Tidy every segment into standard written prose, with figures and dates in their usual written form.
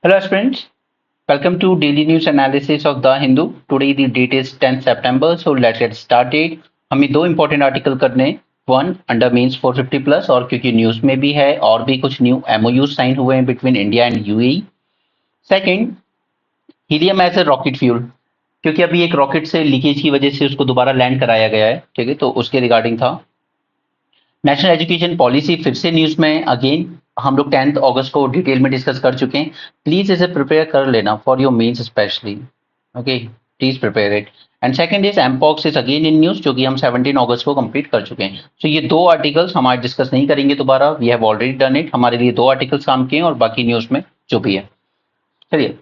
Hello friends, welcome to daily news analysis of The Hindu. Today the date is 10th September, so let's get started. हमें दो important article करने हैं। One under means 450 plus और क्योंकि news में भी है और भी कुछ न्यू एमओयू साइन हुए हैं between India and UAE. Second, helium as a rocket fuel, क्योंकि अभी एक रॉकेट से लीकेज की वजह से उसको दोबारा लैंड कराया गया है, ठीक है, तो उसके रिगार्डिंग था। नेशनल एजुकेशन पॉलिसी फिर से न्यूज में अगेन, हम लोग 10th अगस्त को डिटेल में डिस्कस कर चुके हैं। प्लीज इसे प्रिपेयर कर लेना for your mains especially. Okay, please prepare it. And second is mpox is again in news, जो कि हम 17 अगस्त को कंप्लीट कर चुके हैं। सो ये दो आर्टिकल्स हम आज डिस्कस नहीं करेंगे दोबारा, we have already done it. हमारे लिए दो आर्टिकल्स काम किए हैं और बाकी न्यूज में जो भी है। चलिए,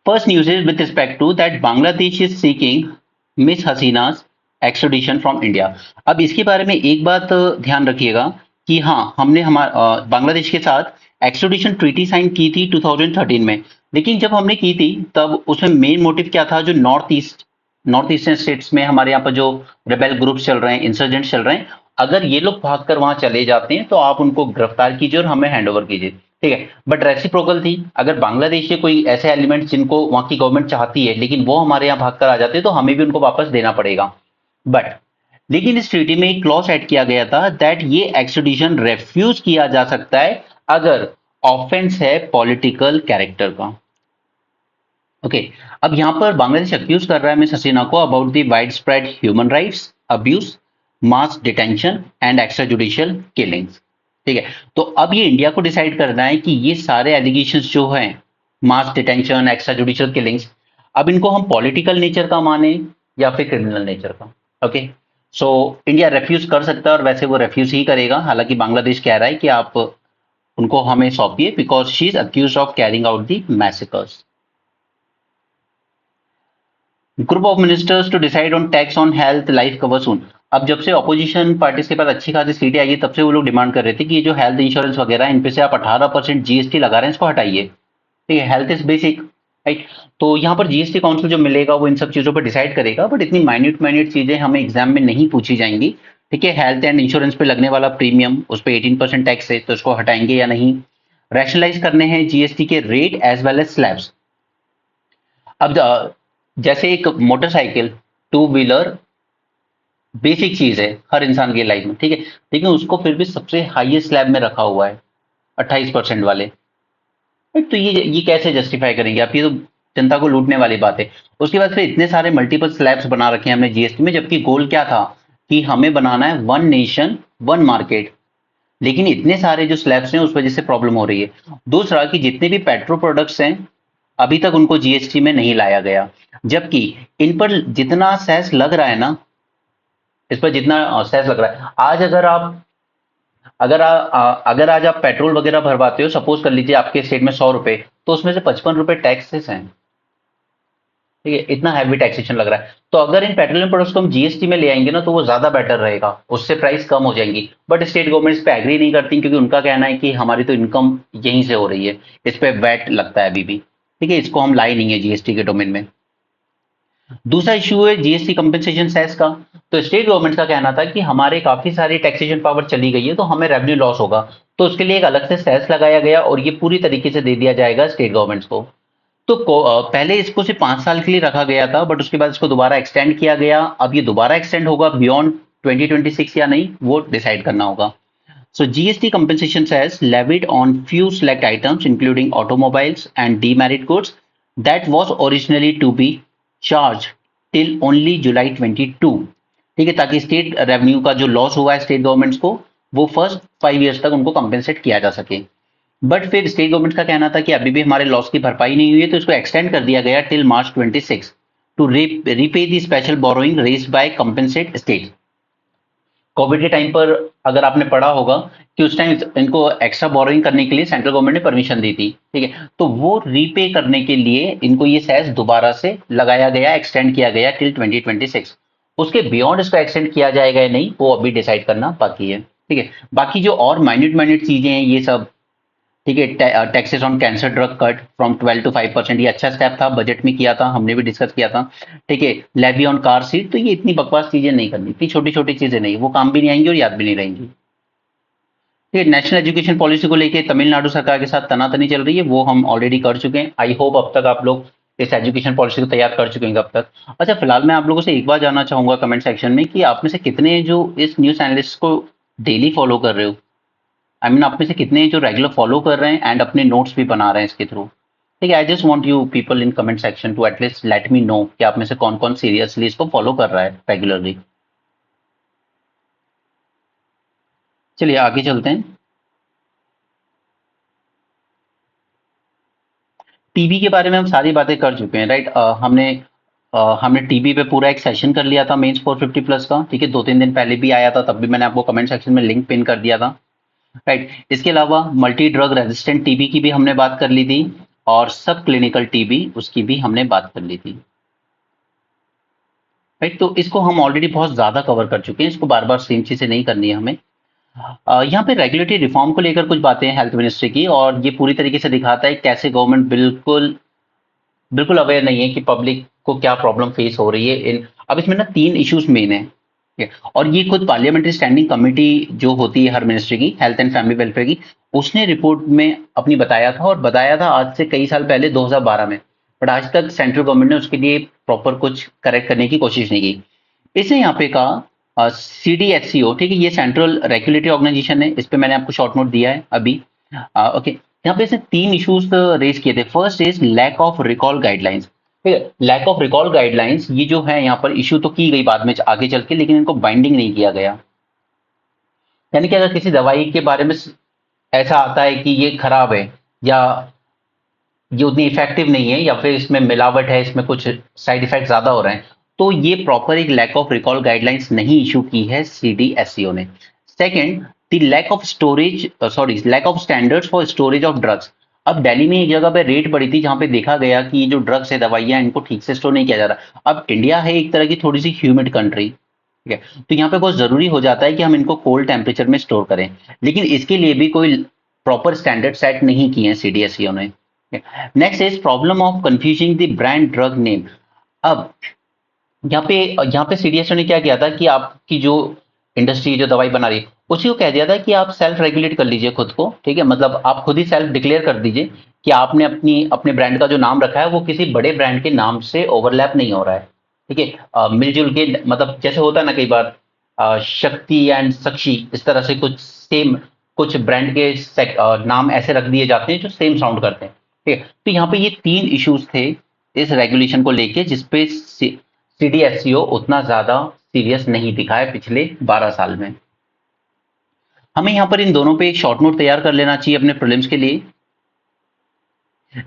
first news is with respect to that Bangladesh is seeking Miss Hasina's extradition from India. अब इसके बारे में एक बात ध्यान रखिएगा कि हाँ, हमने बांग्लादेश के साथ एक्सट्रेडिशन ट्रीटी साइन की थी 2013 में, लेकिन जब हमने की थी तब उसमें मेन मोटिव क्या था, जो नॉर्थ ईस्टर्न स्टेट्स में हमारे यहाँ पर जो रेबेल ग्रुप्स चल रहे हैं, इंसर्जेंट्स चल रहे हैं, अगर ये लोग भागकर वहां चले जाते हैं तो आप उनको गिरफ्तार कीजिए और हमें हैंड ओवर कीजिए, ठीक है। बट रेसिप्रोकल थी, अगर बांग्लादेश के कोई ऐसे एलिमेंट जिनको वहां की गवर्नमेंट चाहती है लेकिन वो हमारे यहाँ भागकर आ जाते हैं तो हमें भी उनको वापस देना पड़ेगा। बट लेकिन इस ट्रीटी में एक क्लॉज ऐड किया गया था दैट ये एक्सट्रेडिशन रेफ्यूज किया जा सकता है अगर ऑफेंस है पॉलिटिकल कैरेक्टर का। ओके, अब यहां पर बांग्लादेश अक्यूज कर रहा है मिस हसीना को about the wide spread human rights abuse, mass detention and extra judicial killings, ठीक है। तो अब ये इंडिया को डिसाइड करना है कि ये सारे एलिगेशंस जो हैं, मास डिटेंशन, एक्स्ट्रा जुडिशियल किलिंग्स, अब इनको हम पॉलिटिकल नेचर का माने या फिर क्रिमिनल नेचर का। ओके, सो इंडिया रेफ्यूज कर सकता है और वैसे वो रेफ्यूज ही करेगा, हालांकि बांग्लादेश कह रहा है कि आप उनको हमें सौंपिए because she is accuse of carrying out the massacres. Group of ministers to decide on tax on health life cover soon. अब जब से ऑपोजिशन पार्टीज के पास अच्छी खासी सीटें आई है तब से वो लोग डिमांड कर रहे थे कि ये जो हेल्थ इंश्योरेंस वगैरह इन पे से आप 18% जीएसटी लगा रहे हैं, इसको हटाइए, ठीक है। Health is basic, right. तो यहाँ पर जीएसटी काउंसिल जो मिलेगा वो इन सब चीजों पर डिसाइड करेगा, बट इतनी माइन्यूट माइन्यूट चीजें हमें एग्जाम में नहीं पूछी जाएंगी, ठीक है। हेल्थ एंड इंश्योरेंस पे लगने वाला प्रीमियम, उस पर 18% टैक्स है, तो इसको हटाएंगे या नहीं। रैशनलाइज करने हैं जीएसटी के rate as well as slabs. अब जैसे एक मोटरसाइकिल, टू व्हीलर बेसिक चीज है हर इंसान की लाइफ में, ठीक है, लेकिन उसको फिर भी सबसे हाईएस्ट स्लैब में रखा हुआ है 28% वाले। तो ये कैसे जस्टिफाई करेंगे आप, ये तो जनता को लूटने वाली बात है। उसके बाद फिर इतने सारे मल्टीपल स्लैब्स बना रखे हैं हमने जीएसटी में, जबकि गोल क्या था कि हमें बनाना है वन नेशन वन मार्केट, लेकिन इतने सारे जो स्लैब्स हैं उस वजह से प्रॉब्लम हो रही है। दूसरा कि जितने भी पेट्रो प्रोडक्ट्स हैं अभी तक उनको जीएसटी में नहीं लाया गया, जबकि इन पर जितना सेस लग रहा है ना, इस पर जितना सेस लग रहा है, आज अगर आज आप पेट्रोल वगैरह भरवाते हो, सपोज कर लीजिए आपके स्टेट में 100 रुपए, तो उसमें से 55 रुपए टैक्सेस हैं, ठीक है। इतना हैवी टैक्सेशन लग रहा है, तो अगर इन पेट्रोलियम प्रोडक्ट्स को हम जीएसटी में ले आएंगे ना तो वो ज्यादा बेटर रहेगा, उससे प्राइस कम हो जाएंगी। बट स्टेट गवर्नमेंट इस पे एग्री नहीं करती, क्योंकि उनका कहना है कि हमारी तो इनकम यहीं से हो रही है, इस पे वैट लगता है अभी भी, ठीक है, इसको हम लाए नहीं है जीएसटी के डोमेन में। दूसरा इश्यू है जीएसटी कंपेंसेशन सेस का। तो स्टेट गवर्नमेंट का कहना था कि हमारे काफी सारी टैक्सेशन पावर चली गई है तो हमें रेवेन्यू लॉस होगा, तो उसके लिए एक अलग से सेस लगाया गया और ये पूरी तरीके से दे दिया जाएगा स्टेट गवर्नमेंट्स को। तो पहले इसको सिर्फ 5 साल के लिए रखा गया था, बट उसके बाद इसको दोबारा एक्सटेंड किया गया। अब ये दोबारा एक्सटेंड होगा बियॉन्ड 2026 या नहीं, वो डिसाइड करना होगा। So GST compensation says levied on few select items including automobiles and demerit goods that was originally to be charged till only July 22, ठीक है, ताकि स्टेट रेवेन्यू का जो लॉस हुआ है स्टेट गवर्नमेंट्स को, वो फर्स्ट 5 years तक उनको कंपेंसेट किया जा सके। बट फिर स्टेट गवर्नमेंट का कहना था कि अभी भी हमारे लॉस की भरपाई नहीं हुई है, तो इसको एक्सटेंड कर दिया गया till March 26 to repay the special borrowing raised by compensate state. Covid के टाइम पर अगर आपने पढ़ा होगा कि उस टाइम इनको एक्स्ट्रा बोरोइंग करने के लिए सेंट्रल गवर्नमेंट ने परमिशन दी थी, ठीक है, तो वो रीपे करने के लिए इनको ये सेस दोबारा से लगाया गया, एक्सटेंड किया गया टिल 2026। उसके बियॉन्ड इसको एक्सटेंड किया जाएगा या नहीं वो अभी डिसाइड करना बाकी है, ठीक है। बाकी जो और माइन्यूट माइन्यूट चीजें हैं ये सब, ठीक है, taxes on cancer drug cut from 12 to 5%, ये अच्छा स्टेप था, बजट में किया था, हमने भी डिस्कस किया था, ठीक है। लेवी ऑन कार सीट, तो ये इतनी बकवास चीजें नहीं करनी, इतनी छोटी छोटी चीजें नहीं, वो काम भी नहीं आएंगी और याद भी नहीं रहेंगी। ठीक है, नेशनल एजुकेशन पॉलिसी को लेके तमिलनाडु सरकार के साथ तनातनी चल रही है, वो हम ऑलरेडी कर चुके हैं। आई होप अब तक आप लोग इस एजुकेशन पॉलिसी को तैयार कर चुके हैं अब तक। अच्छा, फिलहाल मैं आप लोगों से एक बार जानना चाहूंगा कमेंट सेक्शन में कि आप में से कितने जो इस न्यूज एनालिस्ट को डेली फॉलो कर रहे हो। आई मीन आप में से कितने जो रेगुलर फॉलो कर रहे हैं एंड अपने नोट्स भी बना रहे हैं इसके थ्रू। ठीक है, I just want you people in comment section two at least let me know कि आप में से कौन कौन सीरियसली इसको फॉलो कर रहा है रेगुलरली। चलिए आगे चलते हैं। टीबी के बारे में हम सारी बातें कर चुके हैं, राइट। हमने टीबी पे पूरा एक सेशन कर लिया था मेंस 450 प्लस का। ठीक है, 2-3 दिन पहले भी आया था, तब भी मैंने आपको कमेंट सेक्शन में लिंक पिन कर दिया था, राइट। इसके अलावा मल्टी ड्रग रेजिस्टेंट टीबी की भी हमने बात कर ली थी, और सब क्लिनिकल टीबी उसकी भी हमने बात कर ली थी, राइट। तो इसको हम ऑलरेडी बहुत ज्यादा कवर कर चुके हैं, इसको बार बार सेम चीजें नहीं करनी है हमें। यहाँ पे रेगुलेटरी रिफॉर्म को लेकर कुछ बातें हैं हेल्थ मिनिस्ट्री की, और ये पूरी तरीके से दिखाता है कैसे गवर्नमेंट बिल्कुल बिल्कुल अवेयर नहीं है कि पब्लिक को क्या प्रॉब्लम फेस हो रही है इन। अब इसमें ना 3 इश्यूज मेन है, ठीक है? और ये खुद पार्लियामेंट्री स्टैंडिंग कमेटी जो होती है हर मिनिस्ट्री की, हेल्थ एंड फैमिली वेलफेयर की, उसने रिपोर्ट में अपनी बताया था, और बताया था आज से कई साल पहले 2012 में। बट आज तक सेंट्रल गवर्नमेंट ने उसके लिए प्रॉपर कुछ करेक्ट करने की कोशिश नहीं की। इसने यहाँ पे कहा CDSCO, ठीक है, ये सेंट्रल रेगुलेटरी ऑर्गेनाइजेशन है, इस पे मैंने आपको शॉर्ट नोट दिया है अभी। ओके, यहाँ पे इसने 3 इश्यूज रेज किए थे। First is lack of recall guidelines. ठीक है, लैक ऑफ रिकॉल गाइडलाइंस ये जो है यहाँ पर इशू तो की गई बाद में आगे चल के, लेकिन इनको बाइंडिंग नहीं किया गया। यानी कि अगर किसी दवाई के बारे में ऐसा आता है कि ये खराब है, या ये उतनी इफेक्टिव नहीं है, या फिर इसमें मिलावट है, इसमें कुछ साइड इफेक्ट ज्यादा हो रहे हैं, तो ये प्रॉपर एक लैक ऑफ रिकॉल गाइडलाइंस नहीं इशू की है CDSCO ने। Second, the lack of storage, sorry, lack of standards for storage of drugs. अब दिल्ली में एक जगह पे रेट पड़ी थी जहां पे देखा गया कि ये जो ड्रग्स है, दवाइयां, इनको ठीक से स्टोर नहीं किया जा रहा। अब इंडिया है एक तरह की थोड़ी सी ह्यूमिड कंट्री, ठीक है, तो यहाँ पे बहुत जरूरी हो जाता है कि हम इनको कोल्ड टेम्परेचर में स्टोर करें, लेकिन इसके लिए भी कोई प्रॉपर स्टैंडर्ड सेट नहीं किए हैं CDSCO ने। Next is problem of confusing the brand drug name. अब यहाँ पे CDSCO ने क्या किया था कि आपकी जो इंडस्ट्री जो दवाई बना रही है, उसी को कह दिया था कि आप सेल्फ रेगुलेट कर लीजिए खुद को, ठीक है, मतलब आप खुद ही सेल्फ डिक्लेयर कर दीजिए कि आपने अपने ब्रांड का जो नाम रखा है वो किसी बड़े ब्रांड के नाम से ओवरलैप नहीं हो रहा है, ठीक है। मिलजुल के, मतलब जैसे होता है ना कई बार शक्ति एंड साक्षी, इस तरह से कुछ सेम, कुछ ब्रांड के नाम ऐसे रख दिए जाते हैं जो सेम साउंड करते हैं, ठीक है। तो यहाँ पे ये 3 इश्यूज थे इस रेगुलेशन को लेके, जिसपे CDSCO उतना ज्यादा सीरियस नहीं दिखा है पिछले 12 साल में। हमें यहाँ पर इन दोनों पे एक शॉर्ट नोट तैयार कर लेना चाहिए अपने प्रीलिम्स के लिए।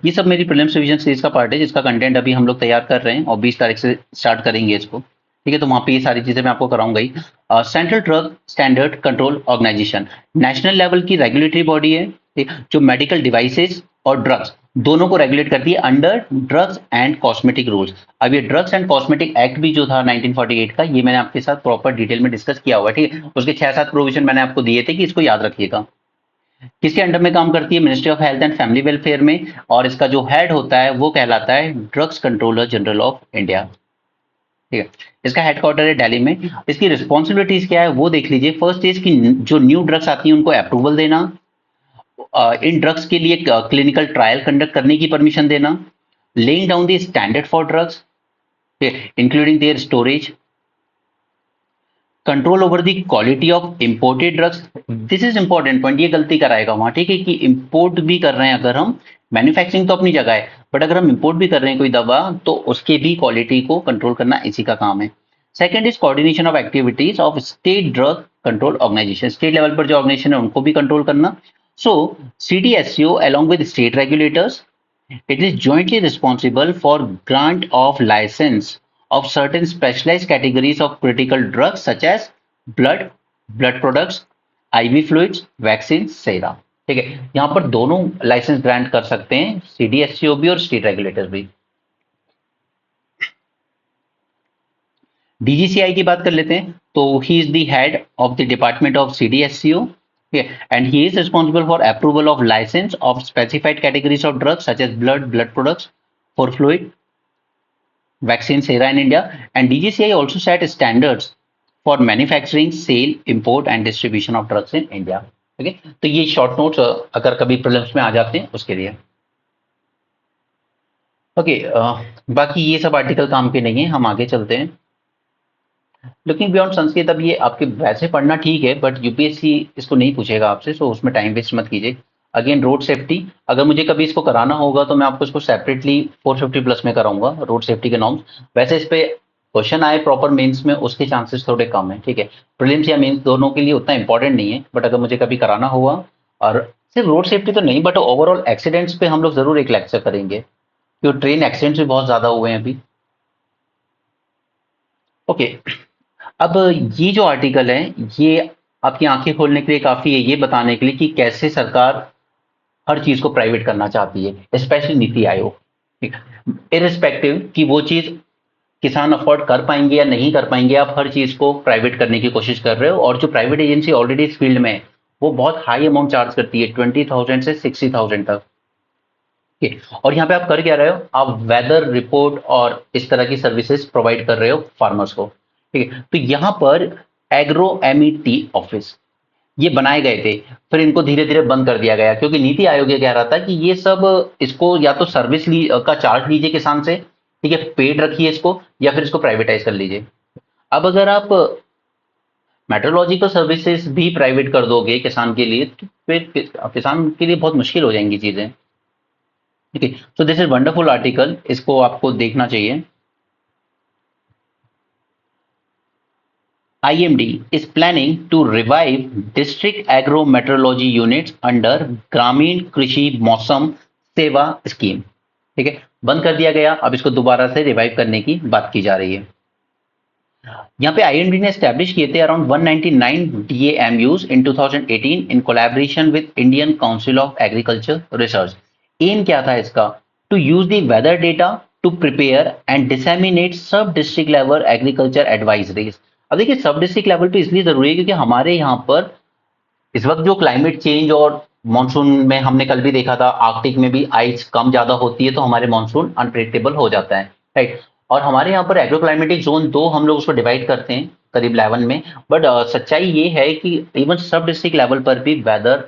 ये सब मेरी प्रीलिम्स रिवीजन सीरीज का पार्ट है, जिसका कंटेंट अभी हम लोग तैयार कर रहे हैं, और 20 तारीख से स्टार्ट करेंगे इसको, ठीक है। तो वहां पे ये सारी चीजें मैं आपको कराऊंगा ही। Central drug standard control organisation national level की रेगुलेटरी बॉडी है, ठीक, जो मेडिकल डिवाइसेस और ड्रग्स दोनों को रेगुलेट करती है under drugs and cosmetic rules. अब ये ड्रग्स एंड कॉस्मेटिक एक्ट भी जो था 1948 का, ये मैंने आपके साथ प्रॉपर डिटेल में डिस्कस किया हुआ है, ठीक है। उसके 6-7 प्रोविजन मैंने आपको दिए थे कि इसको याद रखिएगा। किसके अंडर में काम करती है? Ministry of health and family welfare में, और इसका जो हेड होता है वो कहलाता है drugs controller general of India, ठीक है। इसका हेडक्वार्टर है दिल्ली में। इसकी रिस्पॉन्सिबिलिटीज क्या है वो देख लीजिए। फर्स्ट इज कि जो न्यू ड्रग्स आती हैं उनको अप्रूवल देना, इन ड्रग्स के लिए क्लिनिकल ट्रायल कंडक्ट करने की परमिशन देना, laying down the standard for drugs including there storage, control over the quality of imported drugs. This is important point, ये गलती कराएगा वहां, ठीक है, कि इंपोर्ट भी कर रहे हैं अगर हम, मैन्युफैक्चरिंग तो अपनी जगह है, बट अगर हम इंपोर्ट भी कर रहे हैं कोई दवा, तो उसके भी क्वालिटी को कंट्रोल करना इसी का काम है। Second is coordination of activities of state drug control organization, state level पर जो ऑर्गेनाइजेशन है उनको भी कंट्रोल करना। सो CDSCO along with state regulators, it is jointly responsible for grant of license of certain specialized categories of critical drugs such as blood, blood products, IV fluids, vaccines, सेरा, ठीक है। यहाँ पर दोनों लाइसेंस ग्रांट कर सकते हैं, CDSCO भी और स्टेट रेगुलेटर भी। DGCI की बात कर लेते हैं, तो he is the head of the department of CDSCO, and he is responsible for approval of license of specified categories of drugs such as blood, blood products, for fluid, vaccine, sera in India. And DGCI also set standards for manufacturing, sale, import and distribution of drugs in India. Okay, तो ये short notes अगर कभी prelims में आ जाते हैं उसके लिए। Okay, बाकी ये सब आर्टिकल काम के नहीं है, हम आगे चलते हैं। लुकिंग बियॉन्ड संस्कृत, अब ये आपके वैसे पढ़ना ठीक है बट यूपीएससी इसको नहीं पूछेगा आपसे, सो उसमें टाइम वेस्ट मत कीजिए। अगेन रोड सेफ्टी, अगर मुझे कभी इसको कराना होगा तो मैं आपको इसको सेपरेटली 450 प्लस में कराऊंगा, रोड सेफ्टी के नॉर्म्स। वैसे इस पे क्वेश्चन आए प्रॉपर मेंस में उसके चांसेस थोड़े कम है, ठीक है। प्रीलिम्स या मेंस दोनों के लिए उतना इंपॉर्टेंट नहीं है, बट अगर मुझे कभी कराना होगा, और सिर्फ रोड सेफ्टी तो नहीं बट ओवरऑल एक्सीडेंट्स पे हम लोग जरूर एक लेक्चर करेंगे, क्योंकि ट्रेन एक्सीडेंट्स भी बहुत ज्यादा हुए हैं अभी। ओके, अब ये जो आर्टिकल है, ये आपकी आंखें खोलने के लिए काफी है, ये बताने के लिए कि कैसे सरकार हर चीज को प्राइवेट करना चाहती है, स्पेशली नीति आयोग। ठीक, इरिस्पेक्टिव कि वो चीज किसान अफोर्ड कर पाएंगे या नहीं कर पाएंगे, आप हर चीज को प्राइवेट करने की कोशिश कर रहे हो, और जो प्राइवेट एजेंसी ऑलरेडी इस फील्ड में है वो बहुत हाई अमाउंट चार्ज करती है, 20,000 से 60,000 तक। ठीक है, और यहाँ पे आप कर क्या रहे हो, आप वेदर रिपोर्ट और इस तरह की सर्विसेज प्रोवाइड कर रहे हो फार्मर्स को। ठीक है, तो यहाँ पर एग्रो एमईटी ऑफिस ये बनाए गए थे, फिर इनको धीरे धीरे बंद कर दिया गया, क्योंकि नीति आयोग ये कह रहा था कि ये सब इसको या तो सर्विस का चार्ज लीजिए किसान से, ठीक है, पेड रखिए इसको, या फिर इसको प्राइवेटाइज कर लीजिए। अब अगर आप मेट्रोलॉजिकल सर्विसेज भी प्राइवेट कर दोगे किसान के लिए, तो फिर किसान के लिए बहुत मुश्किल हो जाएंगी चीजें। ठीक है, so this is wonderful article, इसको आपको देखना चाहिए। IMD is planning to revive district agro-meteorology units under ग्रामीण कृषि मौसम सेवा स्कीम। ठीक है, बंद कर दिया गया, अब इसको दोबारा से रिवाइव करने की बात की जा रही है। यहाँ पे IMD ने स्टैब्लिश किए थे around 199 DAMUs in 2018 in collaboration with Indian Council of Agriculture Research. Aim क्या था इसका, to use the weather data to prepare and disseminate sub district level agriculture advisories. अब देखिए सब डिस्ट्रिक्ट लेवल पे इसलिए जरूरी है क्योंकि हमारे यहाँ पर इस वक्त जो क्लाइमेट चेंज और मानसून में हमने कल भी देखा था, आर्कटिक में भी आइस कम ज्यादा होती है तो हमारे मानसून अनप्रेडिक्टेबल हो जाता है, राइट। और हमारे यहाँ पर एग्रो क्लाइमेटिक जोन दो हम लोग उसको डिवाइड करते हैं करीब 11 में, बट सच्चाई ये है कि इवन सब डिस्ट्रिक्ट लेवल पर भी वेदर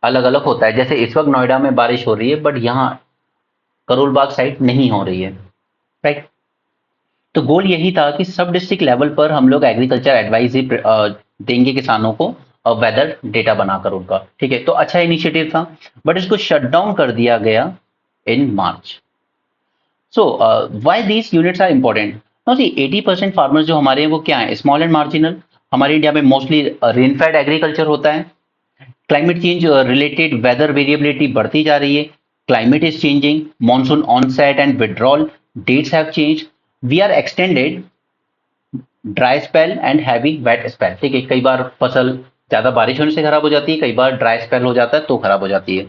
अलग अलग होता है। जैसे इस वक्त नोएडा में बारिश हो रही है बट यहाँ करोल बाग साइड नहीं हो रही है, राइट। तो गोल यही था कि सब डिस्ट्रिक्ट लेवल पर हम लोग एग्रीकल्चर एडवाइस देंगे किसानों को, वेदर डेटा बनाकर उनका, ठीक है। तो अच्छा इनिशिएटिव था बट इसको शट डाउन कर दिया गया in March. So why these units are important, no see 80% farmers जो हमारे हैं वो क्या है, स्मॉल एंड मार्जिनल। हमारे इंडिया में मोस्टली रेनफेड एग्रीकल्चर होता है। Climate change related weather variability बढ़ती जा रही है, climate is changing, monsoon onset and withdrawal dates have change, we are extended dry spell and heavy wet spell. ठीक है, कई बार फसल ज्यादा बारिश होने से खराब हो जाती है, कई बार ड्राई स्पेल हो जाता है तो खराब हो जाती है।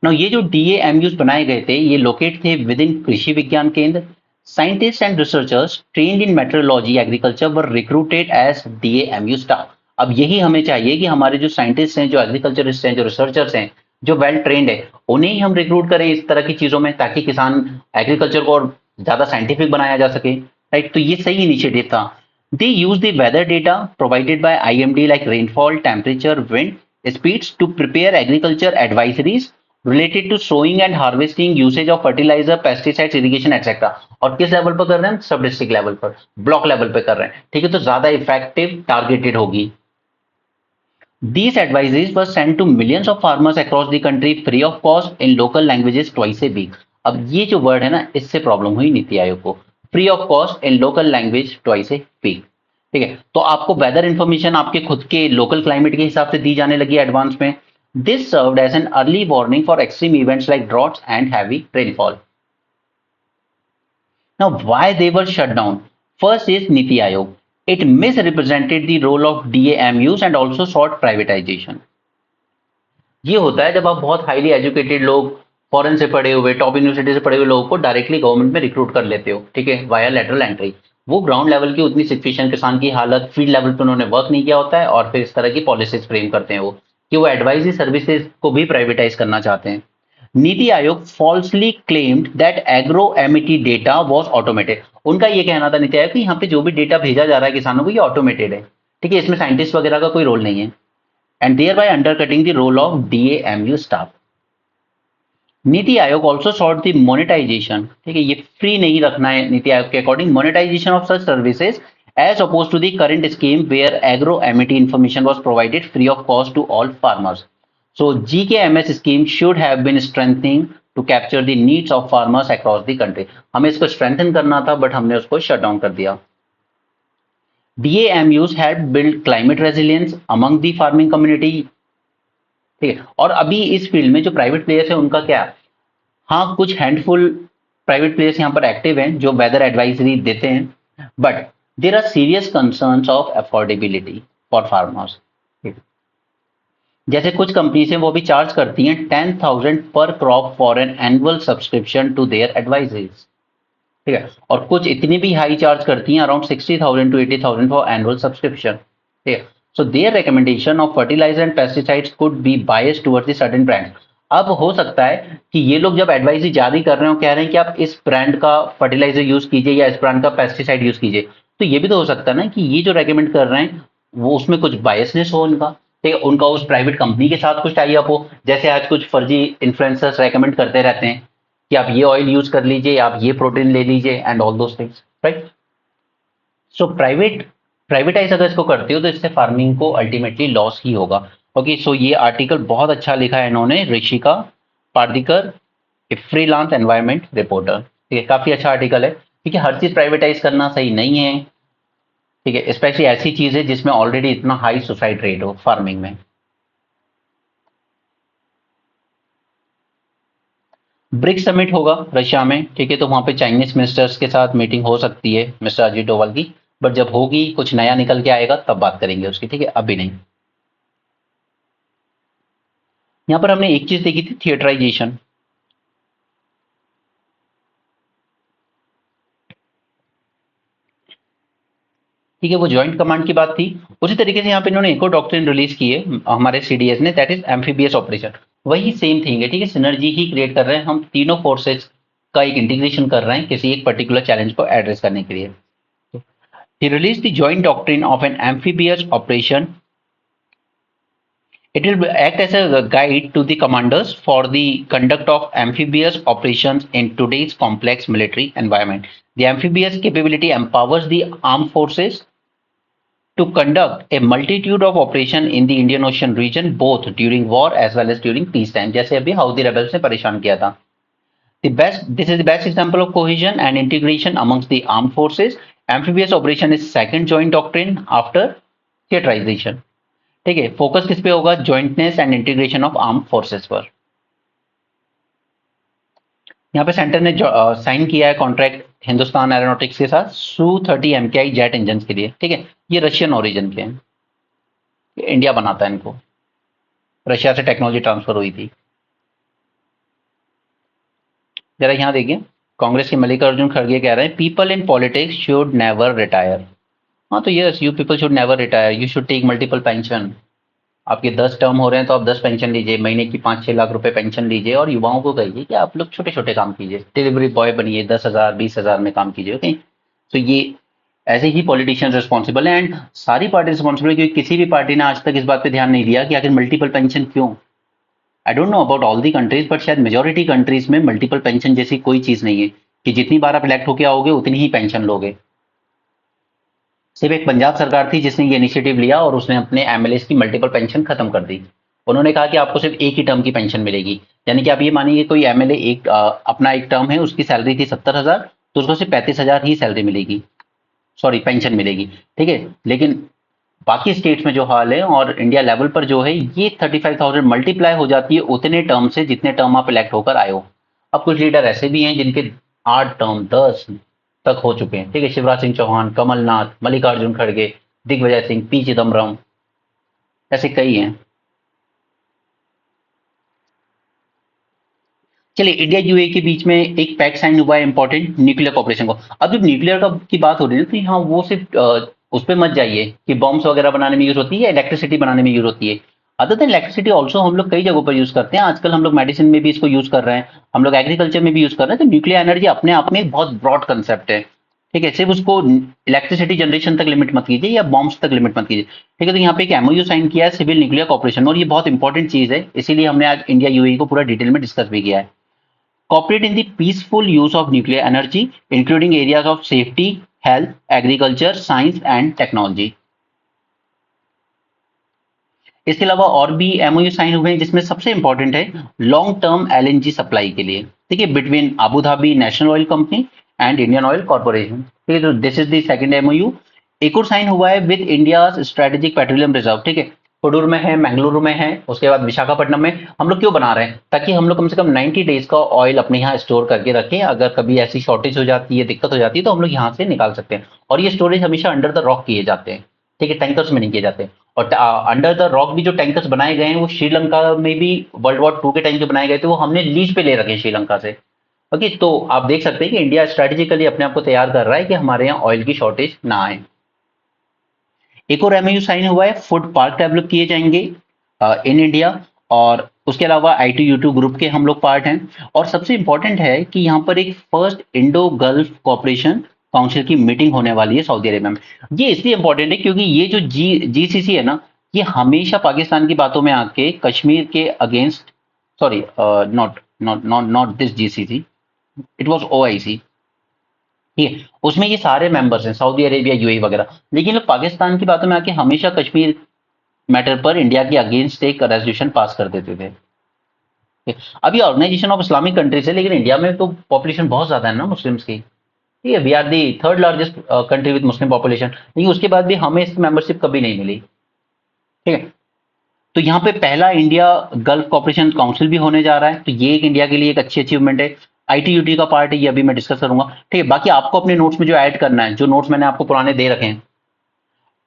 ना ये जो DAMUs बनाए गए थे ये लोकेट थे with in Krishi Vigyan Kendra. Scientist and researchers trained in meteorology agriculture were recruited as DAMU staff. अब यही हमें चाहिए कि हमारे जो साइंटिस्ट हैं, जो एग्रीकल्चरिस्ट हैं, जो रिसर्चर्स हैं, जो वेल ट्रेंड है, उन्हें ही हम रिक्रूट करें इस तरह की चीजों में, ताकि किसान एग्रीकल्चर को और ज्यादा साइंटिफिक बनाया जा सके, राइट। तो ये सही इनिशिएटिव था। They use the weather data provided by IMD like rainfall, temperature, wind speeds to prepare agriculture advisories related to sowing and harvesting, usage of fertiliser, pesticides, irrigation etcetera. और किस लेवल पर कर रहे हैं, सब डिस्ट्रिक्ट लेवल पर, ब्लॉक लेवल पर कर रहे हैं, ठीक है। तो ज्यादा इफेक्टिव टारगेटेड होगी। These advisories were sent to millions of farmers across the country free of cost in local languages twice a week। अब ये जो वर्ड है ना, इससे प्रॉब्लम हुई नीति आयोग को, free of cost in local language twice a week. ठीक है, तो आपको वेदर इंफॉर्मेशन आपके खुद के लोकल क्लाइमेट के हिसाब से दी जाने लगी एडवांस में। This served as an early warning for extreme events like droughts and heavy rainfall. Now, why they were shut down? First is Niti Aayog. It misrepresented the role of DAMUs and also sought privatization। ये होता है जब आप बहुत highly educated लोग, foreign से पढ़े हुए, टॉप यूनिवर्सिटी से पढ़े हुए लोगों को डायरेक्टली गवर्नमेंट में रिक्रूट कर लेते हो, ठीक है, वाया लेटरल एंट्री। वो ग्राउंड लेवल की उतनी सिचुएशन, किसान की हालत, फील्ड लेवल पे उन्होंने वर्क नहीं किया होता है, और फिर इस तरह की पॉलिसीज फ्रेम करते हैं वो, कि वो एडवाइजरी सर्विसेज को भी प्राइवेटाइज करना चाहते हैं। NITI Aayog falsely claimed that agro Amity data was automated. उनका ये कहना था नीति आयोग कि यहाँ पे जो भी डेटा भेजा जा रहा है किसानों को ये ऑटोमेटेड है, ठीक है, इसमें साइंटिस्ट वगैरह का कोई रोल नहीं है। and thereby undercutting the role of DAMU staff. NITI Aayog also sort the monetization, ठीक है, ये फ्री नहीं रखना है नीति आयोग के according, monetization of such services as oppose to the current scheme where agromet information was provided free of cost to all farmers. So GKMS scheme should have been strengthening to capture the needs of farmers across the country. हमें इसको strengthen करना था but हमने उसको shut down कर दिया. DAMUs had built climate resilience among the farming community. ठीक है, और अभी इस फील्ड में जो प्राइवेट प्लेयर्स है उनका क्या, हाँ कुछ हैंडफुल प्राइवेट प्लेयर्स यहाँ पर एक्टिव हैं जो वेदर एडवाइजरी देते हैं, but there are serious concerns of affordability for farmers. जैसे कुछ कंपनीज हैं वो भी चार्ज करती हैं 10,000 पर crop for an annual subscription to their advisories, ठीक है, और कुछ इतनी भी हाई चार्ज करती हैं around 60,000 to 80,000 for annual subscription, ठीक है. So their recommendation of fertilizer and pesticides could be biased towards the certain brand. अब हो सकता है कि ये लोग जब एडवाइजरी जारी कर रहे हो कह रहे हैं कि आप इस ब्रांड का फर्टिलाइजर यूज कीजिए या इस ब्रांड का पेस्टिसाइड यूज कीजिए, तो ये भी तो हो सकता है ना कि ये जो रेकमेंड कर रहे हैं वो उसमें कुछ बायसनेस हो उनका, ठीक है, उनका उस प्राइवेट कंपनी के साथ कुछ टाई अप हो. जैसे आज कुछ फर्जी इन्फ्लुएंसर्स रेकमेंड करते रहते हैं कि आप ये ऑयल यूज कर लीजिए, आप ये प्रोटीन ले लीजिए and all those things, right. So privatise अगर इसको करते हो तो इससे फार्मिंग को अल्टीमेटली लॉस ही होगा. ओके, सो ये आर्टिकल बहुत अच्छा लिखा है इन्होंने, ऋषिका पार्दिकर, ए फ्रीलांस एनवायरमेंट रिपोर्टर, ठीक है, काफी अच्छा आर्टिकल है, ठीक है. हर चीज प्राइवेटाइज करना सही नहीं है, ठीक है, स्पेशली ऐसी चीज है जिसमें ऑलरेडी इतना हाई सुसाइड रेट हो फार्मिंग में. ब्रिक्स समिट होगा रशिया में, ठीक है, तो वहां पे चाइनीज मिनिस्टर्स के साथ मीटिंग हो सकती है मिस्टर अजीत डोवाल की, बट जब होगी कुछ नया निकल के आएगा तब बात करेंगे उसकी, ठीक है, अभी नहीं. यहां पर हमने एक चीज देखी थी, थिएटराइजेशन, ठीक है, वो ज्वाइंट कमांड की बात थी. उसी तरीके से यहाँ पे इन्होंने एक और डॉक्ट्रिन रिलीज की है हमारे सीडीएस ने, दैट इज एम्फीबियस ऑपरेशन. वही सेम थिंग है, ठीक है, सिनर्जी ही क्रिएट कर रहे हैं, हम तीनों फोर्सेस का एक इंटीग्रेशन कर रहे हैं किसी एक पर्टिकुलर चैलेंज को एड्रेस करने के लिए. He released the joint doctrine of an amphibious operation. It will act as a guide to the commanders for the conduct of amphibious operations in today's complex military environment. The amphibious capability empowers the armed forces to conduct a multitude of operation in the Indian Ocean region both during war as well as during peace time. जैसे अभी हाउदी rebels ने परेशान किया था. This is the best example of cohesion and integration amongst the armed forces. Amphibious operation is second joint doctrine after theaterization. ठीक है, focus किस पे होगा, jointness and integration of arm forces पर. यहाँ पे सेंटर ने साइन किया है कॉन्ट्रैक्ट हिंदुस्तान एरोनॉटिक्स के साथ Su-30 MKI जेट इंजन के लिए, ठीक है, ये रशियन ओरिजिन के हैं, इंडिया बनाता है इनको, रशिया से टेक्नोलॉजी ट्रांसफर हुई थी. जरा यहाँ देखिए, कांग्रेस के मल्लिकार्जुन खड़गे कह रहे हैं people in politics should never retire. हाँ तो yes, you people should never retire, you should take multiple pension. आपके 10 टर्म हो रहे हैं तो आप 10 पेंशन लीजिए, महीने की 5-6 लाख रुपए पेंशन लीजिए, और युवाओं को कहिए कि आप लोग छोटे छोटे काम कीजिए, डिलीवरी बॉय बनिए, 10,000 20,000 में काम कीजिए. ओके, तो ये ऐसे ही पॉलिटिशियन रिस्पॉन्सिबल है एंड सारी पार्टी रिस्पॉन्सिबल है, क्योंकि किसी भी पार्टी ने आज तक इस बात पे ध्यान नहीं दिया कि आखिर मल्टीपल पेंशन क्यों. I don't know about all the countries, but शायद मेजोरिटी कंट्रीज में मल्टीपल पेंशन जैसी कोई चीज नहीं है कि जितनी बार आप इलेक्ट होके आओगे उतनी ही पेंशन लोगे. सिर्फ एक पंजाब सरकार थी जिसने ये इनिशिएटिव लिया और उसने अपने एमएलएस की मल्टीपल पेंशन खत्म कर दी. उन्होंने कहा कि आपको सिर्फ एक ही टर्म की पेंशन मिलेगी, यानी कि आप ये मानिए कोई एमएलए अपना एक टर्म है, उसकी सैलरी थी 70,000, तो उसको सिर्फ 35,000 ही सैलरी मिलेगी, सॉरी पेंशन मिलेगी, ठीक है. लेकिन बाकी स्टेट्स में जो हाल है और इंडिया लेवल पर जो है, ये 35,000 मल्टीप्लाई हो जाती है उतने टर्म से जितने टर्म आप इलेक्ट होकर आए हो. अब कुछ लीडर ऐसे भी हैं जिनके 8 टर्म 10 तक हो चुके हैं, ठीक है, शिवराज सिंह चौहान, कमलनाथ, मल्लिकार्जुन खड़गे, दिग्विजय सिंह, पी चिदम्बरम, ऐसे कई हैं. चलिए, इंडिया यूए के बीच में एक पैक्ट साइन हुआ है इंपॉर्टेंट, न्यूक्लियर कॉपरेशन को. अब जब न्यूक्लियर की बात हो रही है तो हाँ, वो सिर्फ उस पर मत जाइए कि बॉम्ब्स वगैरह बनाने में यूज होती है या इलेक्ट्रिसिटी बनाने में यूज होती है. अदर देन इलेक्ट्रिसिटी ऑल्सो हम लोग कई जगहों पर यूज करते हैं. आजकल हम लोग मेडिसिन में भी इसको यूज कर रहे हैं, हम लोग एग्रीकल्चर में भी यूज कर रहे हैं. तो न्यूक्लियर एनर्जी अपने आप में एक बहुत ब्रॉड कंसेप्ट है, ठीक है, सिर्फ उसको इलेक्ट्रिसिटी जनरेशन तक लिमिट मत कीजिए या बॉम्ब्स तक लिमिट मत कीजिए। ठीक है, तो यहाँ पे एक एमओयू साइन किया है सिविल न्यूक्लियर कॉर्पोरेशन, और ये बहुत इंपॉर्टेंट चीज है, इसीलिए हमने आज इंडिया यूएई को पूरा डिटेल में डिस्कस भी किया है। Cooperate in the peaceful use of nuclear energy including areas of safety, health, agriculture, science and technology. इसके अलावा और भी एमओयू साइन हुए हैं, जिसमें सबसे इंपॉर्टेंट है लॉन्ग टर्म एलएनजी सप्लाई के लिए, ठीक है, between Abu Dhabi national oil company and Indian oil corporation. ठीक है, तो this is the second MOU. एक और साइन हुआ है with India strategic petroleum reserve. ठीक है, कुडूर में है, मंगलुरु में है, उसके बाद विशाखापट्टनम में। हम लोग क्यों बना रहे हैं? ताकि हम लोग कम से कम 90 डेज का ऑयल अपने यहाँ स्टोर करके रखें, अगर कभी ऐसी शॉर्टेज हो जाती है, दिक्कत हो जाती है, तो हम लोग यहाँ से निकाल सकते हैं। और ये स्टोरेज हमेशा अंडर द रॉक किए जाते हैं, ठीक है, टैंकर्स में नहीं किए जाते। और अंडर द रॉक भी जो टैंकर्स बनाए गए हैं वो श्रीलंका में भी वर्ल्ड वॉर 2 के टाइम के बनाए गए थे, वो हमने लीज पे ले रखे हैं श्रीलंका से। ओके, तो आप देख सकते हैं कि इंडिया स्ट्रेटेजिकली अपने आप को तैयार कर रहा है कि हमारे यहाँ ऑयल की शॉर्टेज ना आए। एक और एमओयू साइन हुआ है, फूड पार्क डेवलप किए जाएंगे इन इंडिया, और उसके अलावा ITU2 ग्रुप के हम लोग पार्ट हैं। और सबसे इंपॉर्टेंट है कि यहाँ पर एक first Indo Gulf Cooperation Council की मीटिंग होने वाली है सऊदी अरेबिया में। ये इसलिए इंपॉर्टेंट है क्योंकि ये जो GCC है ना, ये हमेशा पाकिस्तान की बातों में आके कश्मीर के against, sorry, not not not not this GCC, it was OIC। ठीक है, उसमें ये सारे मेंबर्स हैं, सऊदी अरेबिया, यूएई वगैरह, लेकिन लोग पाकिस्तान की बातों में आके हमेशा कश्मीर मैटर पर इंडिया के अगेंस्ट एक रेजोल्यूशन पास कर देते थे। ठीक है, अभी ऑर्गेनाइजेशन ऑफ इस्लामिक कंट्रीज है, लेकिन इंडिया में तो पॉपुलेशन बहुत ज्यादा है ना मुस्लिम्स की। ठीक है, we are the third largest country with Muslim population, लेकिन उसके बाद भी हमें इसकी मेंबरशिप कभी नहीं मिली। ठीक है, तो यहाँ पे पहला इंडिया गल्फ कॉपरेशन काउंसिल भी होने जा रहा है, तो ये एक इंडिया के लिए एक अच्छी अचीवमेंट है। ITUT का पार्ट है, ये अभी मैं डिस्कस करूंगा। ठीक है, बाकी आपको अपने नोट्स में जो ऐड करना है, जो नोट्स मैंने आपको पुराने दे रखे हैं,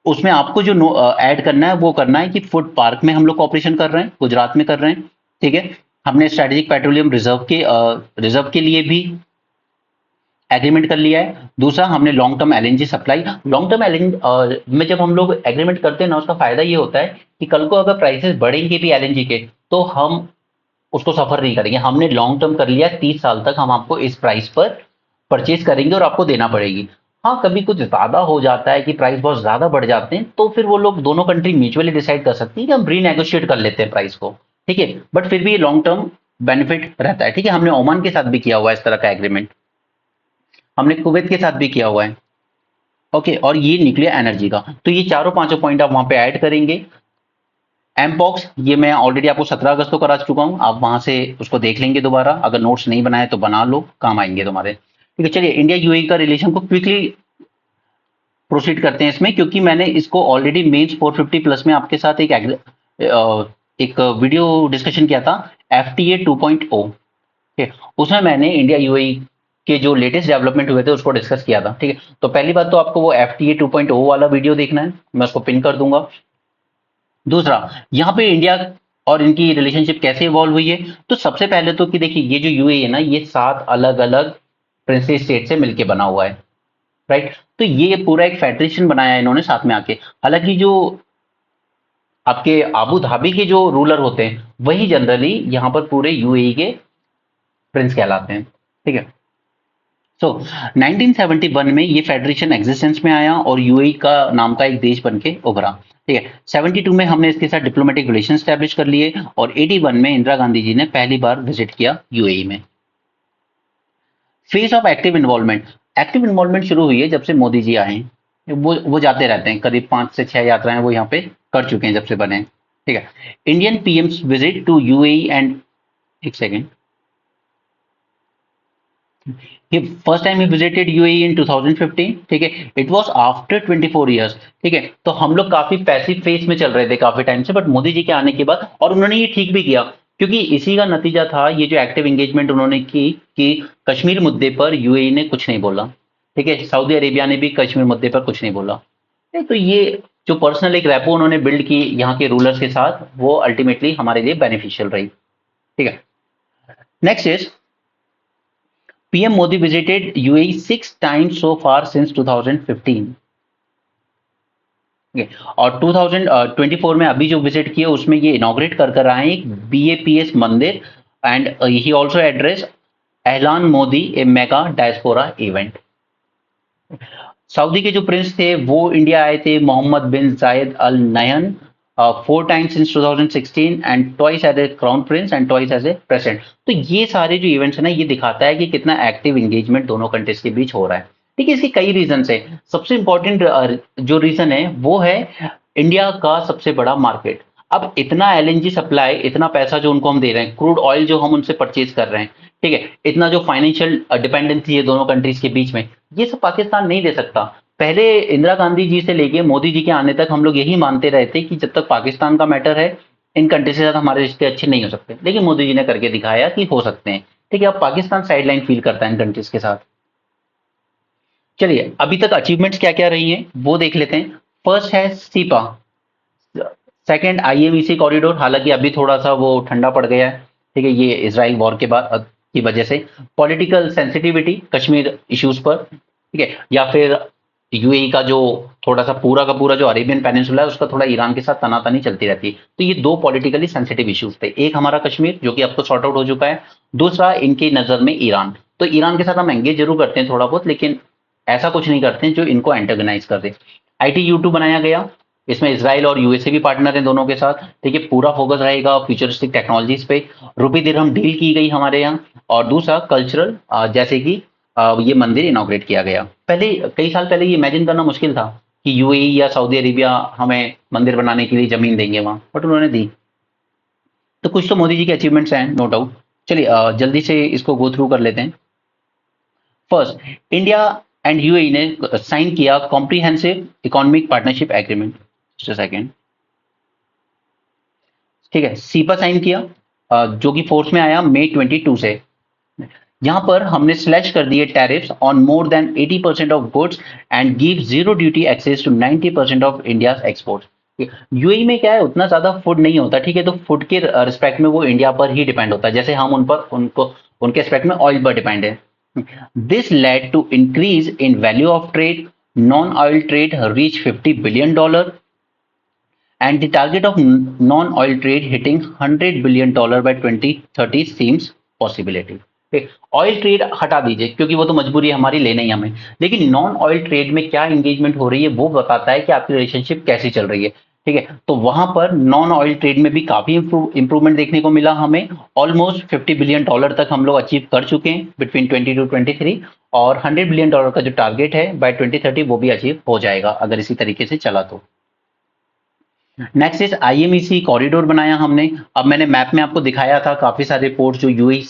उसमें आपको जो ऐड करना है वो करना है कि फूड पार्क में हम लोग कॉपरेशन कर रहे हैं, गुजरात में कर रहे हैं। ठीक है, हमने स्ट्रेटेजिक पेट्रोलियम रिजर्व के लिए भी एग्रीमेंट कर लिया है। दूसरा, हमने long term LNG supply, long term LNG में जब हम लोग एग्रीमेंट करते हैं ना, उसका फायदा ये होता है कि कल को अगर प्राइसेस बढ़ेंगे भी LNG के, तो हम उसको सफर नहीं करेंगे। हमने लॉन्ग टर्म कर लिया, 30 साल तक हम आपको इस प्राइस पर परचेज करेंगे और आपको देना पड़ेगी। हाँ, कभी कुछ ज्यादा हो जाता है कि प्राइस बहुत ज्यादा बढ़ जाते हैं, तो फिर वो लोग दोनों कंट्री म्यूचुअली डिसाइड कर सकती है कि हम रीनेगोशिएट कर लेते हैं प्राइस को। ठीक है, बट फिर भी ये लॉन्ग टर्म बेनिफिट रहता है। ठीक है, हमने ओमान के साथ भी किया हुआ है इस तरह का एग्रीमेंट, हमने कुवैत के साथ भी किया हुआ है। ओके, और ये न्यूक्लियर एनर्जी का, तो ये चारों पांचों पॉइंट आप वहां पे ऐड करेंगे। एमपॉक्स, ये मैं ऑलरेडी आपको 17 अगस्त को करा चुका हूं, आप वहां से उसको देख लेंगे दोबारा, अगर नोट्स नहीं बनाए तो बना लो, काम आएंगे तुम्हारे। ठीक है, चलिए इंडिया यूएई का रिलेशन को क्विकली प्रोसीड करते हैं इसमें, क्योंकि मैंने इसको ऑलरेडी मेंस 450 प्लस में आपके साथ एक वीडियो डिस्कशन किया था, FTA 2.0। ठीक है, उसमें मैंने इंडिया यूएई के जो लेटेस्ट डेवलपमेंट हुए थे उसको डिस्कस किया था। ठीक है, तो पहली बात तो आपको वो FTA 2.0 वाला वीडियो देखना है, मैं उसको पिन कर दूंगा। दूसरा, यहाँ पे इंडिया और इनकी रिलेशनशिप कैसे इवॉल्व हुई है, तो सबसे पहले तो कि देखिए ये जो यूएई है ना, ये 7 अलग अलग प्रिंसली स्टेट से मिलके बना हुआ है, राइट। तो ये पूरा एक फेडरेशन बनाया है इन्होंने साथ में आके। हालांकि जो आपके अबू धाबी के जो रूलर होते हैं वही जनरली यहाँ पर पूरे यूएई के प्रिंस कहलाते हैं। ठीक है, सो 1971 में ये फेडरेशन एग्जिस्टेंस में आया और यूएई का नाम का एक देश बन के उभरा। ठीक है, 72 में हमने इसके साथ डिप्लोमेटिक रिलेशन स्टैब्लिश कर लिए और 81 में इंदिरा गांधी जी ने पहली बार विजिट किया यूएई में। Phase of active involvement, active involvement शुरू हुई है जब से मोदी जी आए हैं। वो जाते रहते हैं, करीब 5 से 6 यात्राएं वो यहाँ पे कर चुके हैं जब से बने। ठीक है, Indian PMs visit to UAE and, एक second, He first time he visited UAE in 2015। ठीक है, इट वाज आफ्टर 24 इयर्स। ठीक है, तो हम लोग काफी पैसिव फेज में चल रहे थे काफी टाइम से, बट मोदी जी के आने के बाद, और उन्होंने ये ठीक भी किया, क्योंकि इसी का नतीजा था ये जो एक्टिव एंगेजमेंट उन्होंने की कि कश्मीर मुद्दे पर यूएई ने कुछ नहीं बोला। ठीक है, सऊदी अरेबिया ने भी कश्मीर मुद्दे पर कुछ नहीं बोला। तो ये जो पर्सनल एक रैपो उन्होंने बिल्ड की यहाँ के रूलर्स के साथ, वो अल्टीमेटली हमारे लिए बेनिफिशियल रही। ठीक है, next is PM Modi visited UAE 6 times so far since 2015। और 2024 में अभी जो विजिट किया उसमें ये इनॉग्रेट कर आए एक BAPS मंदिर, एंड ही ऑल्सो एड्रेस एहलान Modi a mega diaspora event. Saudi के जो प्रिंस थे वो इंडिया आए थे, Mohammed bin Zayed Al Nahyan, 4 times since 2016 and twice as a crown prince and twice as a president. तो ये सारे जो इवेंट्स है ना, ये दिखाता है कि कितना एक्टिव एंगेजमेंट दोनों कंट्रीज के बीच हो रहा है। ठीक है, इसके कई रीजन है। सबसे इंपॉर्टेंट जो रीजन है वो है इंडिया का सबसे बड़ा मार्केट। अब इतना एलएनजी सप्लाई, इतना पैसा जो उनको हम दे रहे हैं, क्रूड ऑयल जो हम उनसे परचेज कर रहे हैं, ठीक है, इतना जो फाइनेंशियल डिपेंडेंसी है दोनों कंट्रीज के बीच में, ये सब पाकिस्तान नहीं दे सकता। पहले इंदिरा गांधी जी से लेके मोदी जी के आने तक हम लोग यही मानते रहे थे कि जब तक पाकिस्तान का मैटर है, इन कंट्री से ज्यादा हमारे रिश्ते अच्छे नहीं हो सकते। लेकिन मोदी जी ने करके दिखाया कि हो सकते हैं। ठीक है, अब पाकिस्तान साइडलाइन फील करता है इन कंट्रीज के साथ। चलिए, अभी तक अचीवमेंट्स क्या क्या रही हैं वो देख लेते हैं। फर्स्ट है सीपा, सेकंड आईएमईसी कॉरिडोर, हालांकि अभी थोड़ा सा वो ठंडा पड़ गया है। ठीक है, ये इसराइल वॉर के बाद की वजह से। पॉलिटिकल सेंसिटिविटी कश्मीर इश्यूज पर, ठीक है, या फिर यूएई का जो थोड़ा सा पूरा का पूरा जो अरेबियन पेनिनसुला है उसका थोड़ा ईरान के साथ तनातनी चलती रहती है। तो ये दो पॉलिटिकली सेंसिटिव इश्यूज थे, एक हमारा कश्मीर जो कि अब तो सॉर्ट आउट हो चुका है, दूसरा इनकी नजर में ईरान। तो ईरान के साथ हम एंगेज जरूर करते हैं थोड़ा बहुत, लेकिन ऐसा कुछ नहीं करते हैं जो इनको एंटेगनाइज कर दे। आईटीयू2 बनाया गया, इसमें इसराइल और यूएसए भी पार्टनर हैं दोनों के साथ। ठीक है, पूरा फोकस रहेगा फ्यूचरिस्टिक टेक्नोलॉजीज पे। रुपी दिरहम डील की गई हमारे यहाँ। और दूसरा कल्चरल, जैसे कि ये मंदिर इनॉग्रेट किया गया। पहले कई साल पहले ये इमेजिन करना मुश्किल था कि यूएई या सऊदी अरेबिया हमें मंदिर बनाने के लिए जमीन देंगे वहां, बट उन्होंने दी। तो कुछ तो मोदी जी के अचीवमेंट्स हैं, नो डाउट। चलिए जल्दी से इसको गो थ्रू कर लेते हैं। फर्स्ट, इंडिया एंड यूएई ने साइन किया comprehensive economic partnership agreement. Just second. ठीक है, सीपा साइन किया, जो कि फोर्स में आया मई 22 से। यहां पर हमने स्लैश कर दिए tariffs on more than 80% of goods and give zero duty access to 90% of India export. UAE में क्या है, उतना ज्यादा फूड नहीं होता। ठीक है, तो फूड के रिस्पेक्ट में वो इंडिया पर ही डिपेंड होता है, जैसे हम उन पर उनको उनके रिस्पेक्ट में ऑयल पर डिपेंड है। This led to increase in value of trade, non oil trade reach $50 billion, and the target of non-oil trade hitting $100 billion by 2030 seems possibility। Oil trade हटा दीजिए क्योंकि वो तो मजबूरी है हमारी, लेना ही हमें। लेकिन नॉन ऑयल ट्रेड में क्या एंगेजमेंट हो रही है वो बताता है कि आपकी रिलेशनशिप कैसी चल रही है। ठीक है, तो वहां पर नॉन ऑयल ट्रेड में भी काफी इंप्रूवमेंट देखने को मिला हमें। ऑलमोस्ट $50 बिलियन तक हम लोग अचीव कर चुके हैं बिटवीन 22-23, और $100 बिलियन का जो टारगेट है बाय 2030 वो भी अचीव हो जाएगा अगर इसी तरीके से चला तो। नेक्स्ट इज आईएमईसी कॉरिडोर बनाया हमने। अब मैंने मैप में आपको दिखाया था काफी सारे पोर्ट जो यूएई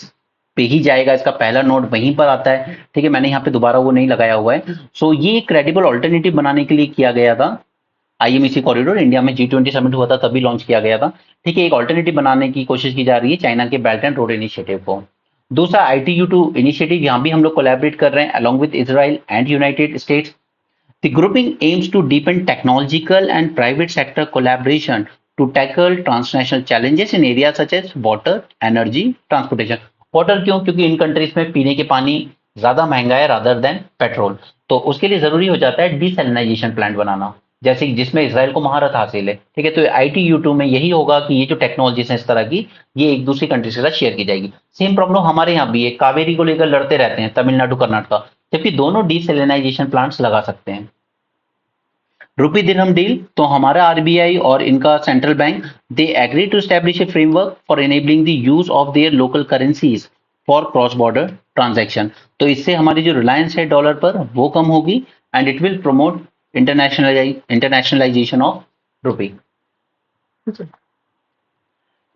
पे ही जाएगा, इसका पहला नोड वहीं पर आता है। ठीक है, मैंने यहाँ पे दोबारा वो नहीं लगाया हुआ है। सो ये क्रेडिबल ऑल्टरनेटिव बनाने के लिए किया गया था आईएमईसी कॉरिडोर। इंडिया में G20 समिट हुआ था तभी लॉन्च किया गया था। ठीक है, एक ऑल्टरनेटिव बनाने की कोशिश की जा रही है चाइना के बेल्ट एंड रोड इनिशिएटिव को। दूसरा ITU2 इनिशिएटिव, यहाँ भी हम लोग कोलैबोरेट कर रहे हैं along with Israel and United states. The grouping aims to deepen technological and private sector collaboration to tackle transnational challenges in areas such as water, energy, transportation। Water क्यों? क्योंकि इन countries में पीने के पानी ज्यादा महंगा है रादर देन पेट्रोल, तो उसके लिए जरूरी हो जाता है डिसैलिनाइजेशन प्लांट बनाना, जैसे जिसमें इसराइल को महारत हासिल है। ठीक है, तो ITU2 में यही होगा कि ये जो टेक्नोलॉजीज है इस तरह की, ये एक दूसरी कंट्री के साथ शेयर की जाएगी। सेम प्रॉब्लम हमारे यहाँ भी है, कावेरी को लेकर लड़ते रहते हैं तमिलनाडु कर्नाटका, जबकि दोनों डिसैलिनाइजेशन प्लांट्स लगा सकते हैं। रुपी दिरहम डील, तो हमारा आरबीआई और इनका central bank, they agree to establish a framework for enabling the use of their local currencies for cross border transaction. तो इससे हमारी जो रिलायंस है डॉलर पर वो कम होगी and it will promote internationalisation of rupee.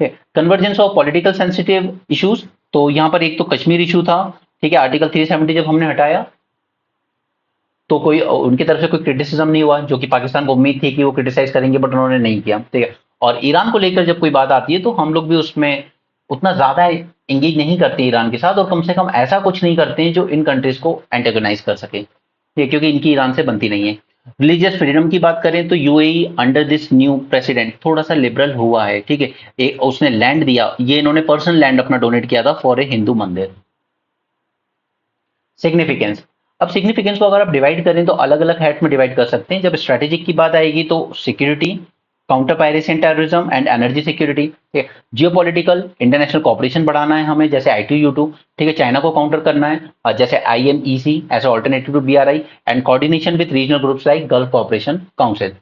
Convergence of political sensitive issues, तो यहाँ पर एक तो कश्मीर इशू था। ठीक है, आर्टिकल 370 जब हमने हटाया तो कोई उनकी तरफ से कोई क्रिटिसिज्म नहीं हुआ, जो कि पाकिस्तान को उम्मीद थी कि वो क्रिटिसाइज करेंगे, बट उन्होंने नहीं किया। ठीक है, और ईरान को लेकर जब कोई बात आती है तो हम लोग भी उसमें उतना ज्यादा एंगेज नहीं करते ईरान के साथ, और कम से कम ऐसा कुछ नहीं करते हैं जो इन कंट्रीज को एंटेगोनाइज कर सके। ठीक है, क्योंकि इनकी ईरान से बनती नहीं है। रिलीजियस फ्रीडम की बात करें तो UAE under this new president थोड़ा सा लिबरल हुआ है। ठीक है, एक उसने लैंड दिया, ये इन्होंने पर्सनल लैंड अपना डोनेट किया था फॉर ए हिंदू मंदिर। सिग्निफिकेंस, अब सिग्निफिकेंस को अगर आप डिवाइड करें तो अलग अलग हैट में डिवाइड कर सकते हैं। जब स्ट्रैटेजिक की बात आएगी तो security, counter piracy and terrorism and energy security. ठीक है, जियोपॉलिटिकल इंटरनेशनल कॉपरेशन बढ़ाना है हमें, जैसे I2U2। ठीक है, चाइना को काउंटर करना है, जैसे IMEC as alternative to BRI, and coordination with regional groups like Gulf Cooperation Council.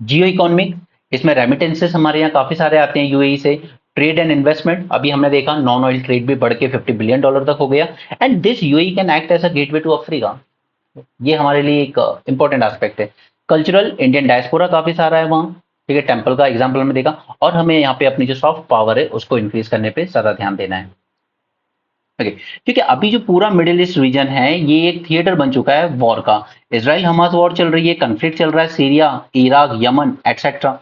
Geo economic, इसमें रेमिटेंसेस हमारे यहाँ काफी सारे आते हैं यूएई से। ट्रेड एंड इन्वेस्टमेंट, अभी हमने देखा नॉन ऑयल ट्रेड भी बढ़ के $50 बिलियन तक हो गया। And this UAE can act as a gateway to Africa, ये हमारे लिए एक इंपॉर्टेंट एस्पेक्ट है। कल्चरल, इंडियन डायस्पोरा काफी सारा है वहाँ। ठीक है, टेम्पल का एग्जाम्पल हमने देखा। और हमें यहाँ पे अपनी जो सॉफ्ट पावर है उसको इंक्रीज करने पे ज्यादा ध्यान देना है। ओके, क्योंकि अभी जो पूरा मिडिल ईस्ट रीजन है ये एक थिएटर बन चुका है वॉर का। इसराइल हमास वॉर चल रही है, कन्फ्लिक्ट चल रहा है, सीरिया, इराक, यमन एक्सेट्रा।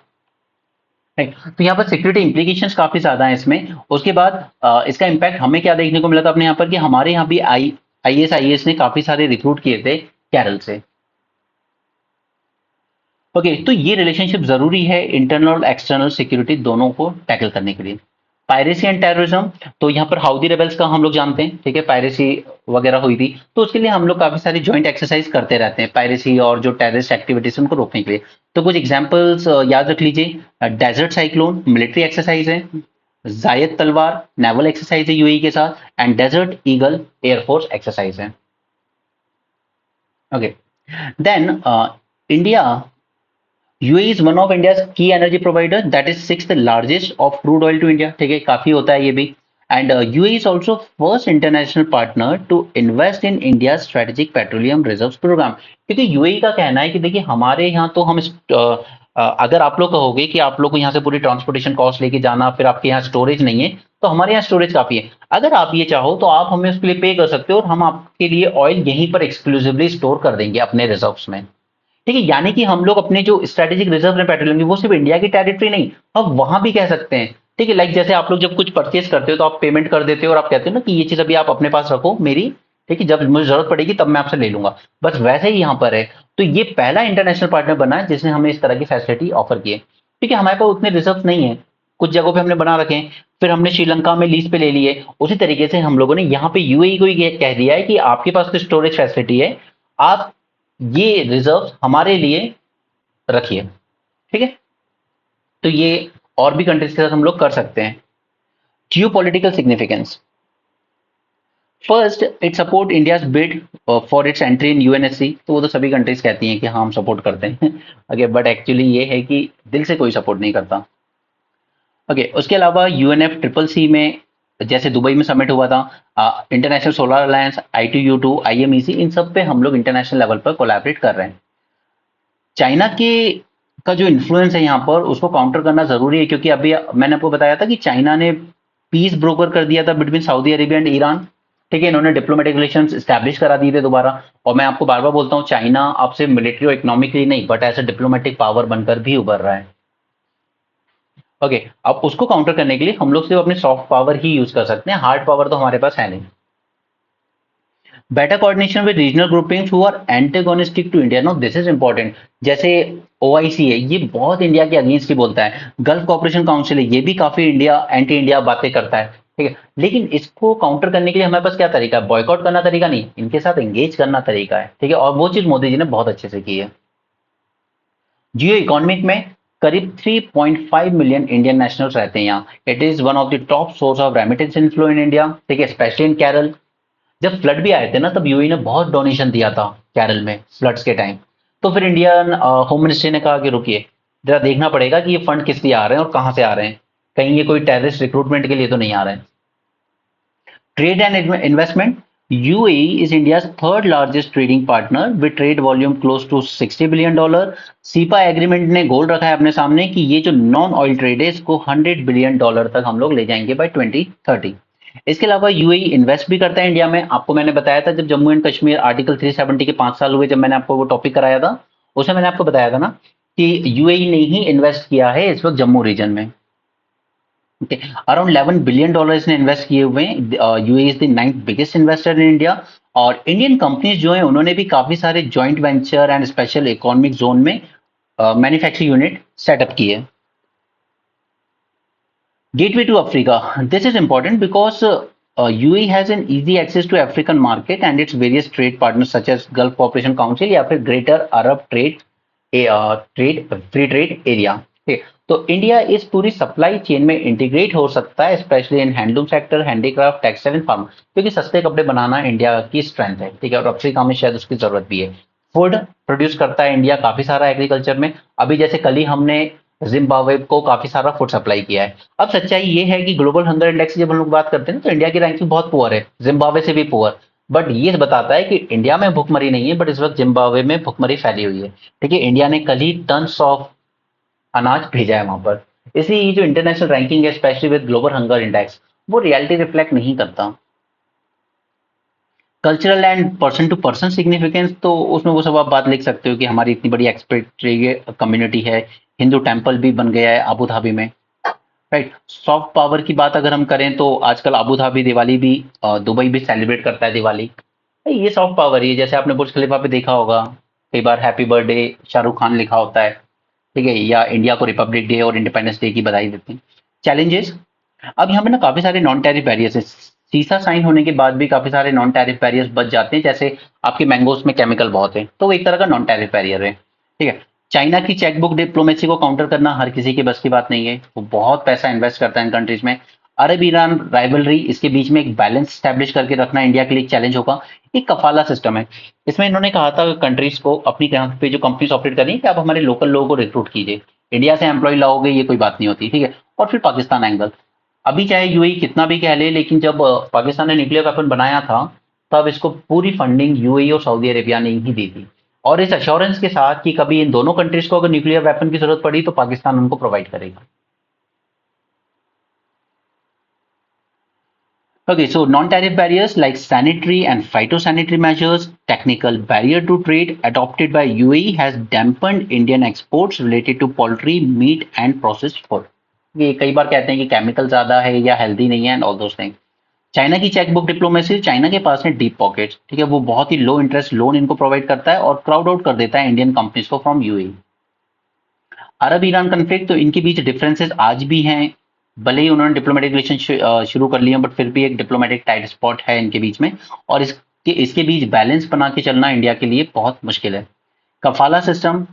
तो यहाँ पर सिक्योरिटी इंप्लीकेशंस काफी ज्यादा है इसमें। उसके बाद इसका इम्पैक्ट हमें क्या देखने को मिला था अपने यहाँ पर, कि हमारे यहाँ भी ISIS ने काफी सारे रिक्रूट किए थे केरल से। ओके, तो ये रिलेशनशिप जरूरी है इंटरनल और एक्सटर्नल सिक्योरिटी दोनों को टैकल करने के लिए। पायरेसी एंड टेररिज्म, तो यहाँ पर हाउदी रेबल्स का हम लोग जानते हैं। ठीक है, पायरेसी वगैरह हुई थी, तो उसके लिए हम लोग काफी सारी ज्वाइंट एक्सरसाइज करते रहते हैं पायरेसी और जो टेररिस्ट एक्टिविटीज उनको रोकने के लिए। तो कुछ एग्जांपल्स याद रख लीजिए। डेजर्ट साइक्लोन मिलिट्री एक्सरसाइज है, जायद तलवार नेवल एक्सरसाइज है यूएई के साथ, and desert eagle air force exercise है। Okay, then India, UAE is one of India's key energy provider, that is sixth largest of crude oil to India। ठीक है, काफी होता है ये भी। And UAE is also first international partner to invest in India's strategic petroleum reserves program। क्योंकि UAE का कहना है कि देखिए हमारे यहाँ तो हम अगर आप लोग कहोगे कि आप लोग को यहाँ से पूरी ट्रांसपोर्टेशन कॉस्ट लेके जाना, फिर आपके यहाँ स्टोरेज नहीं है, तो हमारे यहाँ स्टोरेज काफी है। अगर आप ये चाहो तो आप हमें उसके लिए पे कर सकते हो और हम आपके लिए ऑयल यहीं पर एक्सक्लूसिवली स्टोर कर देंगे अपने रिजर्व्स में। ठीक है, यानी कि हम लोग अपने जो स्ट्रेटेजिक रिजर्व है पेट्रोलियम की, वो सिर्फ इंडिया की टेरिटरी नहीं, हम वहां भी कह सकते हैं। ठीक है, लाइक जैसे आप लोग जब कुछ परचेस करते हो तो आप पेमेंट कर देते हो और आप कहते हो ना कि ये चीज अभी आप अपने पास रखो मेरी, ठीक है, जब मुझे जरूरत पड़ेगी तब मैं आपसे ले लूंगा। बस वैसे ही यहाँ पर है। तो ये पहला इंटरनेशनल पार्टनर बना है जिसने हमें इस तरह की फैसिलिटी ऑफर की है। ठीक है, हमारे पास उतने रिजर्व नहीं है, कुछ जगहों पे हमने बना रखे हैं, फिर हमने श्रीलंका में लीज पे ले लिए। उसी तरीके से हम लोगों ने यहाँ पे यूएई को ये कह दिया है कि आपके पास तो स्टोरेज फैसिलिटी है, आप ये रिजर्व हमारे लिए रखिए। ठीक है, तो ये और भी कंट्रीज के साथ हम लोग कर सकते हैं। जियो political significance, first it support India's bid for its entry in UNSC। तो वो तो सभी कंट्रीज कहती हैं कि हाँ हम सपोर्ट करते हैं ओके, बट एक्चुअली ये है कि दिल से कोई सपोर्ट नहीं करता। ओके, उसके अलावा UNFCCC में जैसे दुबई में समिट हुआ था, international solar alliance, I2U2, IMEC, इन सब पे हम लोग इंटरनेशनल लेवल पर कोलैबोरेट कर रहे हैं। चाइना के का जो इन्फ्लुएंस है यहाँ पर उसको काउंटर करना जरूरी है, क्योंकि अभी मैंने आपको बताया था कि चाइना ने पीस ब्रोकर कर दिया था between Saudi Arabia and Iran. ठीक है, इन्होंने डिप्लोमेटिक रिलेशंस एस्टैब्लिश करा दिए थे दोबारा। और मैं आपको बार बार बोलता हूँ, चाइना अब सिर्फ मिलिट्री और इकोनॉमिकली नहीं but as a diplomatic power बनकर भी उभर रहा है। ओके, अब उसको काउंटर करने के लिए हम लोग सिर्फ अपनी सॉफ्ट पावर ही यूज कर सकते हैं, हार्ड पावर तो हमारे पास है नहीं। Better coordination with regional groupings who are antagonistic to India, no this is important. जैसे OIC है, ये बहुत इंडिया के अगेंस्ट ही बोलता है। गल्फ कॉपरेशन काउंसिल है, ये भी काफी इंडिया एंटी इंडिया बातें करता है। ठीक है, लेकिन इसको काउंटर करने के लिए हमारे पास क्या तरीका है? बॉयकॉट करना तरीका नहीं, इनके साथ एंगेज करना तरीका है। ठीक है, और वो चीज मोदी जी ने बहुत अच्छे से की है। जियो इकोनॉमिक में करीब 3.5 मिलियन इंडियन नेशनल्स रहते हैं यहाँ। It is one of the top source of remittance inflow in India. ठीक है, स्पेशली इन केरल। जब फ्लड भी आए थे ना, तब यूएई ने बहुत डोनेशन दिया था केरल में फ्लड्स के टाइम। तो फिर इंडियन होम मिनिस्ट्री ने कहा कि रुकिए, जरा देखना पड़ेगा कि ये फंड किस लिए आ रहे हैं और कहां से आ रहे हैं, कहीं ये कोई टेररिस्ट रिक्रूटमेंट के लिए तो नहीं आ रहे हैं। Trade and investment, UAE is India's third largest trading partner with trade volume close to $60 billion। Cepa agreement ने गोल रखा है अपने सामने कि ये जो नॉन ऑयल ट्रेड है इसको $100 बिलियन तक हम लोग ले जाएंगे बाय 2030। इसके अलावा UAE इन्वेस्ट भी करता है इंडिया में। आपको मैंने बताया था जब जम्मू एंड कश्मीर आर्टिकल 370 के 5 साल हुए, जब मैंने आपको वो टॉपिक कराया था, उसमें मैंने आपको बताया था ना कि UAE ने ही इन्वेस्ट किया है इस वक्त जम्मू रीजन में। अराउंड $11 बिलियन इसने इन्वेस्ट किए हुए हैं। UAE is the 9th biggest investor in India. और इंडियन कंपनीज जो है उन्होंने भी काफी सारे joint venture and special economic zone में मैन्युफैक्चरिंग यूनिट सेटअप किए। Gateway to Africa. This is important because UAE has an easy access to African market and its various trade partners such as Gulf Cooperation Council या फिर Greater Arab Trade trade free trade area. ठीक है, तो India इस पूरी supply chain में integrate हो सकता है, specially in handloom sector, handicraft, textile and farm, क्योंकि सस्ते कपड़े बनाना इंडिया की स्ट्रेंथ है। ठीक है, और अफ्रीका में शायद उसकी जरूरत भी है। फूड प्रोड्यूस करता है इंडिया काफी सारा एग्रीकल्चर में। अभी जैसे कल ही हमने जिम्बाब्वे को काफी सारा फूड सप्लाई किया है। अब सच्चाई ये है कि ग्लोबल हंगर इंडेक्स की जब हम लोग बात करते हैं तो इंडिया की रैंकिंग बहुत पुअर है, जिम्बाब्वे से भी पुअर। बट ये बताता है कि इंडिया में भुखमरी नहीं है, बट इस वक्त जिम्बाब्वे में भुखमरी फैली हुई है। ठीक है, इंडिया ने कल ही टन्स ऑफ अनाज भेजा है वहां पर। इसलिए ये जो इंटरनेशनल रैंकिंग है, specially with global hunger index, वो रियलिटी रिफ्लेक्ट नहीं करता। Cultural and person to person significance, तो उसमें वो सब आप बात लिख सकते हो कि हमारी इतनी बड़ी एक्सपेट्रिएट कम्युनिटी है, हिंदू टेम्पल भी बन गया है अबू धाबी में। राइट, सॉफ्ट पावर की बात अगर हम करें तो आजकल अबू धाबी दिवाली भी, दुबई भी सेलिब्रेट करता है दिवाली। ये सॉफ्ट पावर ही है। जैसे आपने बुर्ज खलीफा पे देखा होगा, कई बार हैप्पी बर्थडे शाहरुख खान लिखा होता है। ठीक है, या इंडिया को रिपब्लिक डे और इंडिपेंडेंस डे की बधाई देते हैं। चैलेंजेस, अब यहाँ पे ना काफी सारे नॉन टैरिफ बैरियर्स है। सीसा साइन होने के बाद भी काफी सारे नॉन टैरिफ बैरियर्स बच जाते हैं। जैसे आपके मैंगोस में केमिकल बहुत है, तो वो एक तरह का नॉन टैरिफ बैरियर है। ठीक है, चाइना की चेकबुक डिप्लोमेसी को काउंटर करना हर किसी की बस की बात नहीं है। वो बहुत पैसा इन्वेस्ट करता है इन कंट्रीज में। अरब ईरान राइवलरी, इसके बीच में एक बैलेंस स्टैब्लिश करके रखना इंडिया के लिए चैलेंज होगा। एक कफाला सिस्टम है, इसमें इन्होंने कहा था कंट्रीज को, अपनी यहाँ पे जो कंपनीज ऑपरेट कर रही है, कि आप हमारे लोकल लोगों को रिक्रूट कीजिए, इंडिया से एम्प्लॉय लाओगे ये कोई बात नहीं होती। ठीक है, और फिर पाकिस्तान एंगल, अभी चाहे यूएई कितना भी कह ले, लेकिन जब पाकिस्तान ने न्यूक्लियर वेपन बनाया था, तब इसको पूरी फंडिंग यूएई और सऊदी अरेबिया ने ही दी थी, और इस अश्योरेंस के साथ कि कभी इन दोनों कंट्रीज को अगर न्यूक्लियर वेपन की जरूरत पड़ी तो पाकिस्तान उनको प्रोवाइड करेगा। Okay, so non-tariff barriers like sanitary and phytosanitary measures, technical barrier to trade adopted by UAE has dampened Indian exports related to poultry, meat and processed food. ये कई बार कहते हैं कि केमिकल ज्यादा है या हेल्दी नहीं है and all those thing. China की चेकबुक डिप्लोमेसी, चाइना के पास है डीप पॉकेट्स। ठीक है, वो बहुत ही लो इंटरेस्ट लोन इनको प्रोवाइड करता है और क्राउड आउट कर देता है इंडियन कंपनीज को from UAE. Arab Iran conflict, तो इनके बीच डिफरेंसेस आज भी हैं। भले ही उन्होंने डिप्लोमेटिक रिलेशन शुरू कर लिए, बट फिर भी एक डिप्लोमेटिक टाइट स्पॉट है इनके बीच में। और इसके बीच बैलेंस बना के चलना इंडिया के लिए बहुत मुश्किल है। कफाला सिस्टम,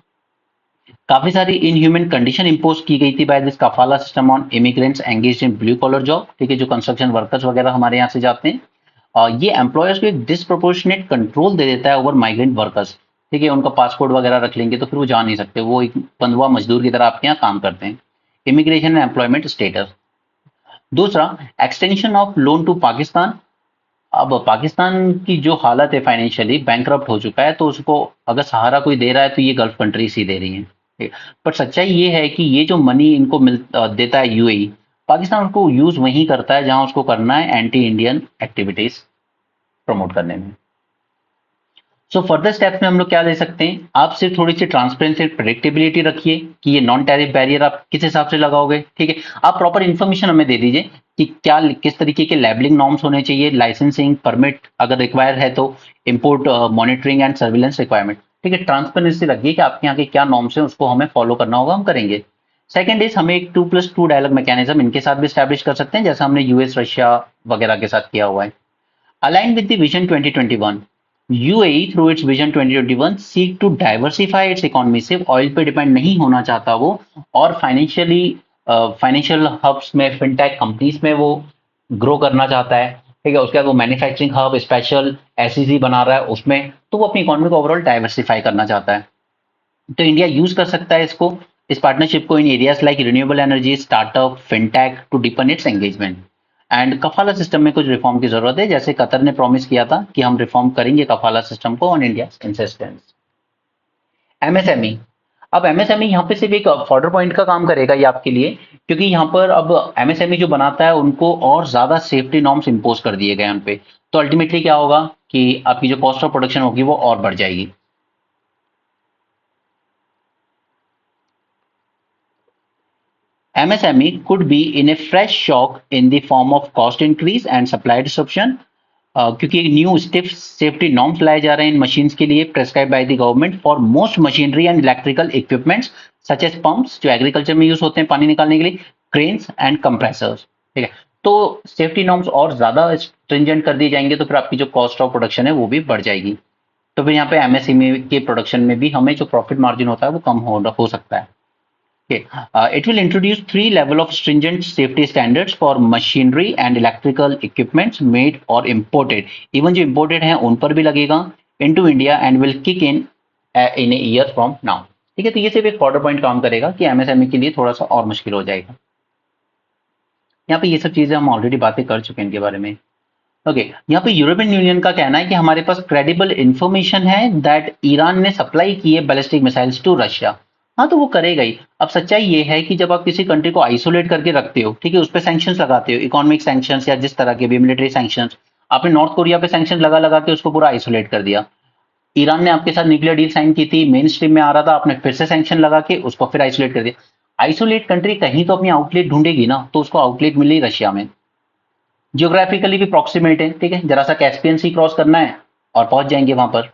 काफी सारी इनह्यूमन कंडीशन इंपोज की गई थी बाय दिस कफाला system on immigrants engaged in blue collar job. ठीक है, जो कंस्ट्रक्शन वर्कर्स वगैरह हमारे यहाँ से जाते हैं, ये एम्प्लॉयर्स को एक डिसप्रोपोर्शनेट कंट्रोल दे देता है ओवर माइग्रेंट वर्कर्स। ठीक है, उनका पासपोर्ट वगैरह रख लेंगे तो फिर वो जा नहीं सकते, वो एक बंधुआ मजदूर की तरह आपके यहाँ काम करते हैं। Immigration and employment status. दूसरा, extension of loan to Pakistan. अब पाकिस्तान की जो हालत है फाइनेंशियली, बैंकरप्ट हो चुका है, तो उसको अगर सहारा कोई दे रहा है तो ये गल्फ कंट्रीज ही दे रही हैं। ठीक है, पर सच्चाई ये है कि ये जो मनी इनको देता है यूएई, पाकिस्तान उसको यूज वहीं करता है जहां उसको करना है एंटी इंडियन एक्टिविटीज प्रमोट करने में। सो फर्दर स्टेप्स में हम लोग क्या ले सकते हैं, आप सिर्फ थोड़ी सी ट्रांसपेरेंसी प्रेडिक्टेबिलिटी रखिए कि ये नॉन टैरिफ बैरियर आप किस हिसाब से लगाओगे। ठीक है, आप प्रॉपर इन्फॉर्मेशन हमें दे दीजिए कि क्या किस तरीके के लेबलिंग नॉर्म्स होने चाहिए, लाइसेंसिंग परमिट अगर रिक्वायर है तो, import monitoring and surveillance requirement. ठीक है, ट्रांसपेरेंसी रखिए कि आपके यहाँ के क्या नॉर्म्स हैं, उसको हमें फॉलो करना होगा, हम करेंगे। सेकंड इज, हमें एक 2+2 डायलॉग मैकेनिज्म इनके साथ भी स्टैब्लिश कर सकते हैं, जैसा हमने यूएस रशिया वगैरह के साथ किया हुआ है। Aligned with the Vision 2021, UAE through its Vision 2021 seek to diversify its economy। सिर्फ ऑयल पे डिपेंड नहीं होना चाहता वो, और फाइनेंशियल हब्स में, फिनटेक कंपनीज में वो ग्रो करना चाहता है। ठीक है, उसके बाद वो मैन्युफैक्चरिंग हब स्पेशल एसईसी बना रहा है उसमें, तो वो अपनी इकोनॉमी को ओवरऑल डाइवर्सिफाई करना चाहता है। तो इंडिया यूज कर सकता है इसको, इस पार्टनरशिप को, in areas like renewable energy, startup, fintech, to deepen its engagement. And कफाला सिस्टम में कुछ रिफॉर्म की जरूरत है, जैसे कतर ने प्रॉमिस किया था कि हम रिफॉर्म करेंगे कफाला सिस्टम को ऑन इंडिया इंसिस्टेंस। एमएसएमई, अब एमएसएमई यहाँ पे सिर्फ एक फॉर्डर पॉइंट का काम करेगा ये आपके लिए, क्योंकि यहाँ पर अब एमएसएमई जो बनाता है उनको और ज्यादा सेफ्टी नॉर्म्स इंपोज कर दिए गए उन पे। तो अल्टीमेटली क्या होगा कि आपकी जो कॉस्ट ऑफ प्रोडक्शन होगी वो और बढ़ जाएगी। MSME could be in a fresh shock in the form of cost increase and supply disruption, क्योंकि एक न्यू स्टिफ सेफ्टी नॉर्म्स लाए जा रहे हैं इन मशीन्स के लिए, prescribe by the government for most machinery and electrical equipments such as pumps, जो agriculture में यूज होते हैं पानी निकालने के लिए, क्रेन्स एंड कंप्रेसर्स। ठीक है, तो सेफ्टी नॉर्म्स और ज्यादा स्ट्रिंजेंट कर दिए जाएंगे, तो फिर आपकी जो कॉस्ट ऑफ प्रोडक्शन है वो भी बढ़ जाएगी। तो फिर यहाँ पे एमएसएमई के प्रोडक्शन में भी हमें जो प्रॉफिट मार्जिन होता है वो कम हो सकता है। Okay. It will introduce three level of stringent safety standards for machinery and electrical equipments made or imported. Even जो imported हैं उन पर भी लगेगा into India and will kick in a year from now. ठीक है, तो ये सिर्फ एक ऑर्डर पॉइंट काम करेगा कि एमएसएमई के लिए थोड़ा सा और मुश्किल हो जाएगा। यहाँ पे ये सब चीजें हम ऑलरेडी बातें कर चुके हैं इनके बारे में। ओके, यहाँ पे यूरोपियन यूनियन का कहना है कि हमारे पास क्रेडिबल इंफॉर्मेशन है दैट ईरान ने सप्लाई किए बैलिस्टिक मिसाइल्स टू रशिया। हाँ, तो वो करेगा ही। अब सच्चाई ये है कि जब आप किसी कंट्री को आइसोलेट करके रखते हो, ठीक है, उस पर सैंक्शंस लगाते हो, इकोनॉमिक सैंक्शंस या जिस तरह के भी मिलिट्री सैंक्शंस, आपने नॉर्थ कोरिया पे सैंक्शन लगा लगा के उसको पूरा आइसोलेट कर दिया। ईरान ने आपके साथ न्यूक्लियर डील साइन की थी, मेन स्ट्रीम में आ रहा था, आपने फिर से सैंक्शन लगा के उसको फिर आइसोलेट कर दिया। आइसोलेट कंट्री कहीं तो अपनी आउटलेट ढूंढेगी ना, तो उसको आउटलेट मिली रशिया में। जियोग्राफिकली भी प्रॉक्सिमेट है, ठीक है, जरा सा कैस्पियन सी क्रॉस करना है और पहुंच जाएंगे वहां पर।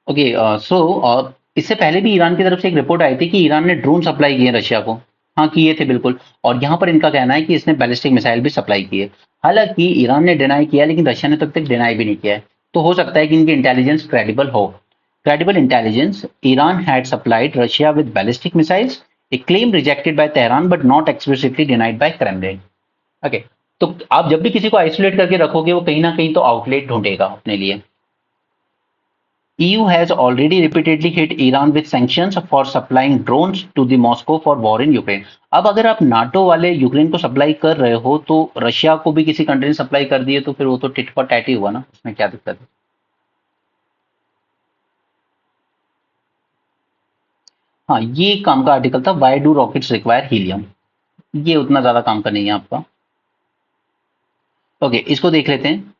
ओके, सो इससे पहले भी ईरान की तरफ से एक रिपोर्ट आई थी कि ईरान ने ड्रोन सप्लाई किए रशिया को। हाँ, किए थे बिल्कुल। और यहाँ पर इनका कहना है कि इसने बैलिस्टिक मिसाइल भी सप्लाई किए। हालांकि ईरान ने डिनाई किया, लेकिन रशिया ने तब तक डिनाई भी नहीं किया है। तो हो सकता है कि इनकी इंटेलिजेंस क्रेडिबल हो। Credible intelligence, Iran had supplied Russia with ballistic missiles, a claim rejected by Tehran but not explicitly denied by Kremlin. Okay, तो आप जब भी किसी को आइसोलेट करके रखोगे वो कहीं ना कहीं तो आउटलेट ढूंढेगा अपने लिए। EU has already repeatedly hit Iran with sanctions for supplying drones to the Moscow for war in Ukraine. अब अगर आप नाटो वाले यूक्रेन को सप्लाई कर रहे हो तो रशिया को भी किसी कंट्री ने सप्लाई कर दिए तो फिर वो तो टिट फॉर टैट ही हुआ ना, उसमें क्या दिक्कत है। हाँ, ये काम का आर्टिकल था, why do rockets require helium. ये उतना ज्यादा काम का नहीं है आपका। ओके, इसको देख लेते हैं।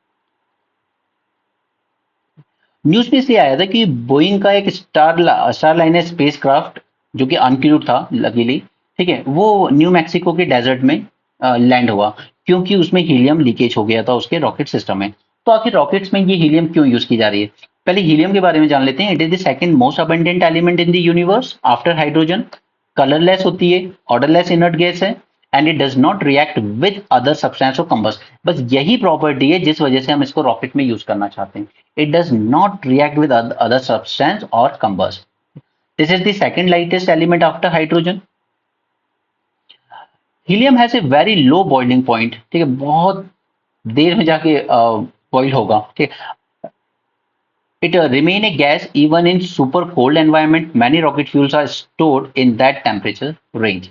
न्यूज में इसलिए आया था कि बोइंग का एक स्टारलाइनर स्पेसक्राफ्ट जो कि अनक्रूड था लकीली, ठीक है, वो न्यू मैक्सिको के डेजर्ट में लैंड हुआ क्योंकि उसमें हीलियम लीकेज हो गया था उसके रॉकेट सिस्टम में। तो आखिर रॉकेट्स में ये हीलियम क्यों यूज की जा रही है? पहले हीलियम के बारे में जान लेते हैं। It is the second most abundant element in the universe after hydrogen. Colourless होती है, ऑर्डरलेस इनर्ट गैस है, and it does not react with other substance और कंबस्ट। बस यही प्रॉपर्टी है जिस वजह से हम इसको रॉकेट में यूज करना चाहते हैं। It does not react with other substance और combust. This is the second lightest element after hydrogen. Helium has a very low boiling point, ठीक है, बहुत देर में जाके बॉइल होगा, ठीक है। It remain a gas even in super cold environment. Many rocket fuels are stored in that temperature range.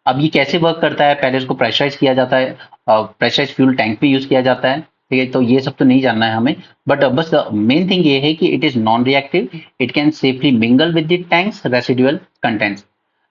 अब ये कैसे वर्क करता है? पहले इसको प्रेशराइज किया जाता है, प्रेशराइज फ्यूल टैंक पे यूज किया जाता है, ठीक है। तो ये सब तो नहीं जानना है हमें, बट बस मेन थिंग ये है कि it is non reactive, it can safely mingle with the tanks residual contents.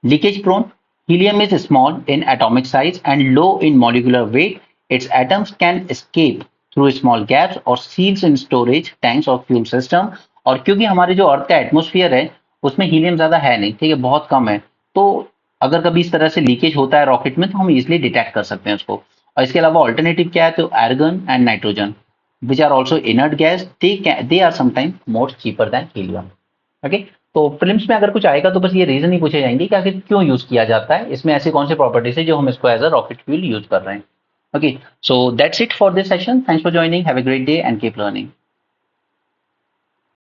Leakage prone, helium is small in atomic size and low in molecular weight. Its atoms can escape through small gaps or seals in storage tanks or fuel system. और क्योंकि हमारे जो अर्थ का atmosphere है उसमें helium ज्यादा है नहीं, ठीक है, बहुत कम है। तो अगर कभी इस तरह से लीकेज होता है रॉकेट में तो हम इजिली डिटेक्ट कर सकते हैं उसको। और इसके अलावा ऑल्टरनेटिव क्या है? तो argon and nitrogen which are also inert gas, they are sometime more cheaper than helium. Okay, तो प्रीलिम्स में अगर कुछ आएगा तो बस ये रीजन ही पूछे जाएंगे कि आखिर क्यों यूज किया जाता है, इसमें ऐसी कौन सी प्रॉपर्टीज है जो हम इसको as a rocket fuel use कर रहे हैं। Okay, so that's it for this session. Thanks for joining, have a great day and keep learning.